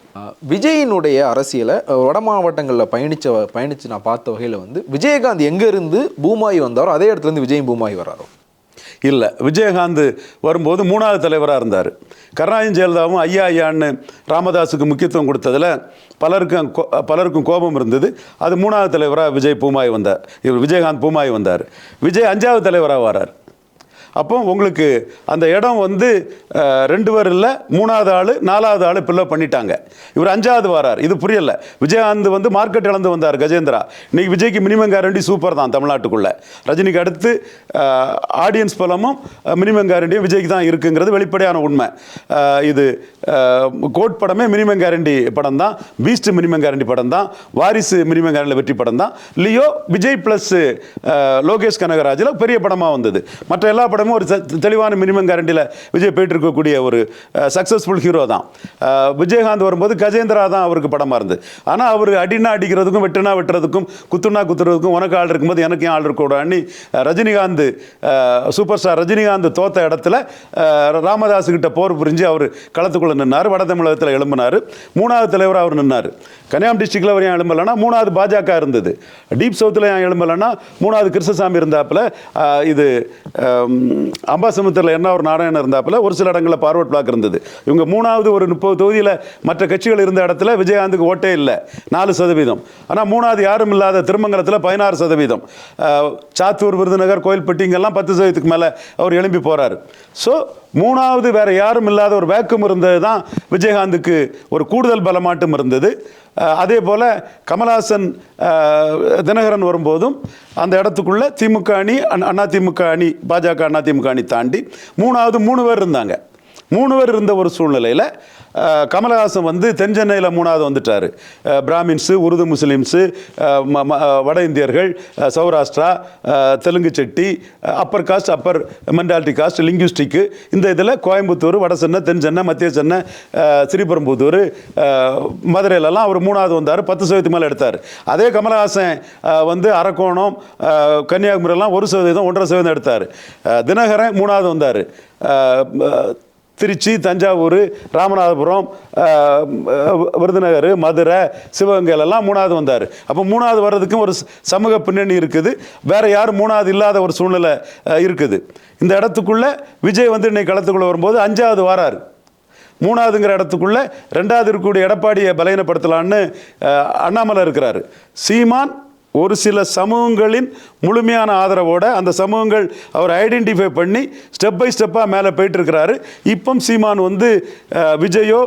விஜயினுடைய அரசியலை வட மாவட்டங்களில் பயணித்து நான் பார்த்த வகையில் வந்து விஜயகாந்த் எங்கேருந்து பூமாயி வந்தாரோ அதே இடத்துலேருந்து விஜயும் பூமாயி வராரோ? இல்லை, விஜயகாந்த் வரும்போது 3வது தலைவராக இருந்தார். கருணாநிதி ஜெயலலிதாவும் ஐயான்னு ராமதாஸுக்கு முக்கியத்துவம் கொடுத்ததில் பலருக்கும் கோபம் இருந்தது. அது 3வது தலைவராக விஜயகாந்த் பூமாயி வந்தார். விஜய் 5வது தலைவராக வரார். அப்போ உங்களுக்கு அந்த இடம் வந்து 2 பேர் இல்லை, 3வது ஆள் 4வது ஆள் பில்லப் பண்ணிட்டாங்க. இவர் 5வது வரார். இது புரியல. விஜயகாந்த் வந்து மார்க்கெட் இழந்து வந்தார் கஜேந்திரா. இன்னைக்கு விஜய்க்கு மினிமம் கேரண்டி சூப்பர் தான் தமிழ்நாட்டுக்குள்ள. ரஜினிக்கு அடுத்து ஆடியன்ஸ் பலமும் மினிமம் கேரண்டியும் விஜய்க்கு தான் இருக்குங்கிறது வெளிப்படையான உண்மை. இது கோட் படமே மினிமம் கேரண்டி படம் தான், பீஸ்ட் மினிமம் கேரண்டி படம் தான், வாரிசு மினிமம் கேரண்டி வெற்றி படம் தான், லியோ விஜய் பிளஸ் லோகேஷ் கனகராஜில் பெரிய படமாக வந்தது. மற்ற எல்லா படமும் ஒரு தெளிவான மினிமம் கேரண்டியில் விஜய் போயிட்டு இருக்கக்கூடிய ஒரு சக்ஸஸ்ஃபுல் ஹீரோ தான். விஜயகாந்த் வரும்போது கஜேந்திரா தான் அவருக்கு படமாக இருந்தது. ஆனால் அவர் அடினா அடிக்கிறதுக்கும் வெட்டுனா வெட்டுறதுக்கும் குத்துனா குத்துறதுக்கும் உனக்கு ஆள் இருக்கும்போது எனக்கு ஆள் இருக்கக்கூடாதுன்னு ரஜினிகாந்த் சூப்பர் ஸ்டார் ரஜினிகாந்த் தோத்த இடத்துல ராமதாஸ் கிட்ட போர் புரிஞ்சு அவர் களத்துக்குள்ளே நின்னார். வட தமிழகத்தில் எழும்பினார். 3வது தலைவராக அவர் நின்னார். கன்னியாகுமரி டிஸ்ட்ரிக்டில் அவர் ஏன் எழும்பலைன்னா 3வது பாஜக இருந்தது. டீப் சவுத்தில் ஏன் எழும்பலைன்னா 3வது கிருஷ்ணசாமி இருந்தாப்புல, இது அம்பாசமுத்திரில் என்ன ஒரு நாராயணன் இருந்தாப்புல, ஒரு சில இடங்களில் பார்வர்ட் பிளாக் இருந்தது. இவங்க 3வது ஒரு 30 தொகுதியில் மற்ற கட்சிகள் இருந்த இடத்துல விஜயகாந்துக்கு ஓட்டே இல்லை, 4%. ஆனால் 3வது யாரும் இல்லாத திருமங்கலத்தில் 16%. சாத்தூர், விருதுநகர், கோயில்பட்டி இங்கெல்லாம் 10%க்கு மேலே அவர் எழும்பி போகிறார். ஸோ 3வது வேற யாரும் இல்லாத ஒரு வேக்கம் இருந்தது தான் விஜயகாந்துக்கு ஒரு கூடுதல் பலமாட்டம் இருந்தது. அதே போல் கமலஹாசன் தினகரன் வரும்போதும் அந்த இடத்துக்குள்ள திமுக அணி, அதிமுக அணி, பாஜக அதிமுக அணி தாண்டி 3வது 3 பேர் இருந்தாங்க. 3 பேர் இருந்த ஒரு சூழ்நிலையில் கமலஹாசன் வந்து தென் சென்னையில் 3வது வந்துட்டார். பிராமின்ஸு, உருது முஸ்லீம்ஸு, வட இந்தியர்கள், Saurashtra, Telugu Chetty, upper caste, upper mentality caste, linguistic, இந்த இதில் கோயம்புத்தூர், வட சென்னை, தென் சென்னை, மத்திய சென்னை, ஸ்ரீபெரும்புதூர், மதுரையிலலாம் அவர் 3வது வந்தார். 10% மேலே எடுத்தார். அதே கமலஹாசன் வந்து அரக்கோணம், கன்னியாகுமரியெல்லாம் 1%, 1.5% எடுத்தார். தினகரன் 3வது வந்தார். திருச்சி, தஞ்சாவூர், ராமநாதபுரம், விருதுநகர், மதுரை, சிவகங்கையிலெல்லாம் 3வது வந்தார். அப்போ 3வது வர்றதுக்கும் ஒரு சமூக பின்னணி இருக்குது. வேறு யாரும் 3வது இல்லாத ஒரு சூழ்நிலை இருக்குது. இந்த இடத்துக்குள்ளே விஜய் வந்து இன்னைக்கு களத்துக்குள்ளே வரும்போது 5வது வாரார். 3வதுங்கிற இடத்துக்குள்ளே 2வது இருக்கக்கூடிய எடப்பாடியை பலகீனப்படுத்தலான்னு அண்ணாமலை இருக்கிறாரு. சீமான் ஒரு சில சமூகங்களின் முழுமையான ஆதரவோட அந்த சமூகங்கள் அவர் ஐடென்டிஃபை பண்ணி ஸ்டெப் பை ஸ்டெப்பாக மேலே போயிட்டு இருக்கிறாரு. இப்போ சீமான் வந்து விஜயோ,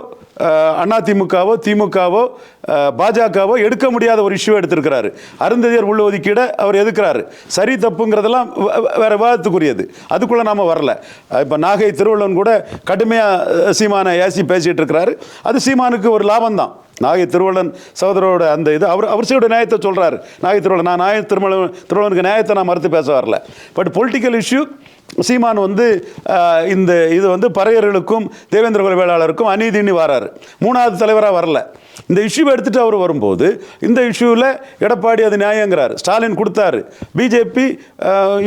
அதிமுகவோ, திமுகவோ, பாஜகவோ எடுக்க முடியாத ஒரு இஷ்யூ எடுத்திருக்கிறாரு. அருந்ததியர் உள்ளொதுக்கீடை அவர் எதுக்குறாரு. சரி தப்புங்கிறதெல்லாம் வேற விவாதத்துக்குரியது. அதுக்குள்ளே நாம் வரல. இப்போ நாகை திருவள்ளுவன் கூட கடுமையாக சீமானை ஏசி பேசிகிட்டு இருக்கிறாரு. அது சீமானுக்கு ஒரு லாபம்தான். நாகை திருவள்ளுவன் சகோதரோட அந்த இது அவர் செய்யோட நியாயத்தை சொல்கிறாரு. நாகை திருவள்ளுவன், நான் திருவள்ளுவனுக்கு நியாயத்தை நான் மறுத்து பேச வரல. பட் பொலிட்டிக்கல் இஷ்யூ சீமான் வந்து இந்த இது வந்து பறையர்களுக்கும் தேவேந்திர குல வேளாளருக்கும் அநீதினு வராரு. 3வது தலைவராக வரல. இந்த இஷ்யூவை எடுத்துகிட்டு அவர் வரும்போது இந்த இஷ்யூவில் எடப்பாடி அது நியாயங்கிறார். ஸ்டாலின் கொடுத்தாரு. பிஜேபி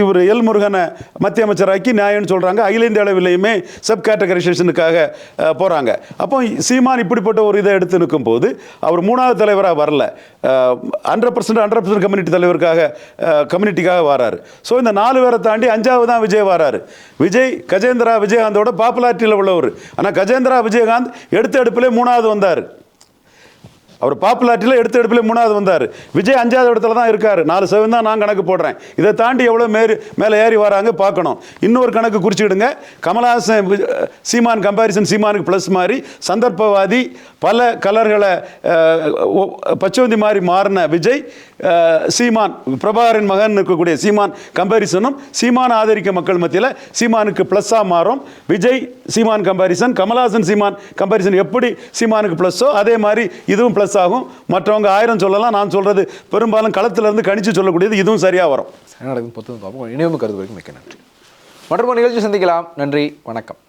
இவர் எல் முருகனை மத்திய அமைச்சராக்கி நியாயம்னு சொல்கிறாங்க. அகில இந்திய அளவிலையுமே சப் கேட்டகரைசேஷனுக்காக போகிறாங்க. அப்போ சீமான் இப்படிப்பட்ட ஒரு இதை எடுத்து நிற்கும் போது அவர் 3வது தலைவராக வரல. 100% கம்யூனிட்டிக்காக வராரு. ஸோ இந்த 4 பேரை தாண்டி 5வது தான் விஜய் வராரு. விஜய் கஜேந்திரா விஜயகாந்தோட பாப்புலாரிட்டியில் உள்ளவர். ஆனால் கஜேந்திரா விஜயகாந்த் எடுத்த எடுப்பிலே 3வது வந்தார். அவர் பாப்புலாரிட்டியில் எடுத்த எடுப்பில் 3வது வந்தார். விஜய் 5வது இடத்துல தான் இருக்கார். 4% தான் நான் கணக்கு போடுறேன். இதை தாண்டி எவ்வளோ மேலே ஏறி வராங்க பார்க்கணும். இன்னொரு கணக்கு குறிச்சிடுங்க. கமலஹாசன் சீமான் கம்பேரிசன் சீமானுக்கு ப்ளஸ் மாதிரி சந்தர்ப்பவாதி, பல கலர்களை பச்சோந்தி மாதிரி மாறின விஜய், சீமான் பிரபாகரன் மகன் இருக்கக்கூடிய சீமான் கம்பேரிசனும் சீமான் ஆதரிக்க மக்கள் மத்தியில் சீமானுக்கு ப்ளஸ்ஸாக மாறும். விஜய் சீமான் கம்பேரிசன், கமலஹாசன் சீமான் கம்பேரிசன் எப்படி சீமானுக்கு ப்ளஸ்ஸோ அதே மாதிரி இதுவும் ப்ளஸ் ஆகும். மற்றவங்க 1000 சொல்லலாம். நான் சொல்கிறது பெரும்பாலும் களத்திலிருந்து கணிச்சு சொல்லக்கூடியது. இதுவும் சரியாக வரும். நடக்கும் பொறுத்து பார்ப்போம். இணையமும் கருத்து வரைக்கும் மிக்க நன்றி. மற்றொரு நிகழ்ச்சி சந்திக்கலாம். நன்றி, வணக்கம்.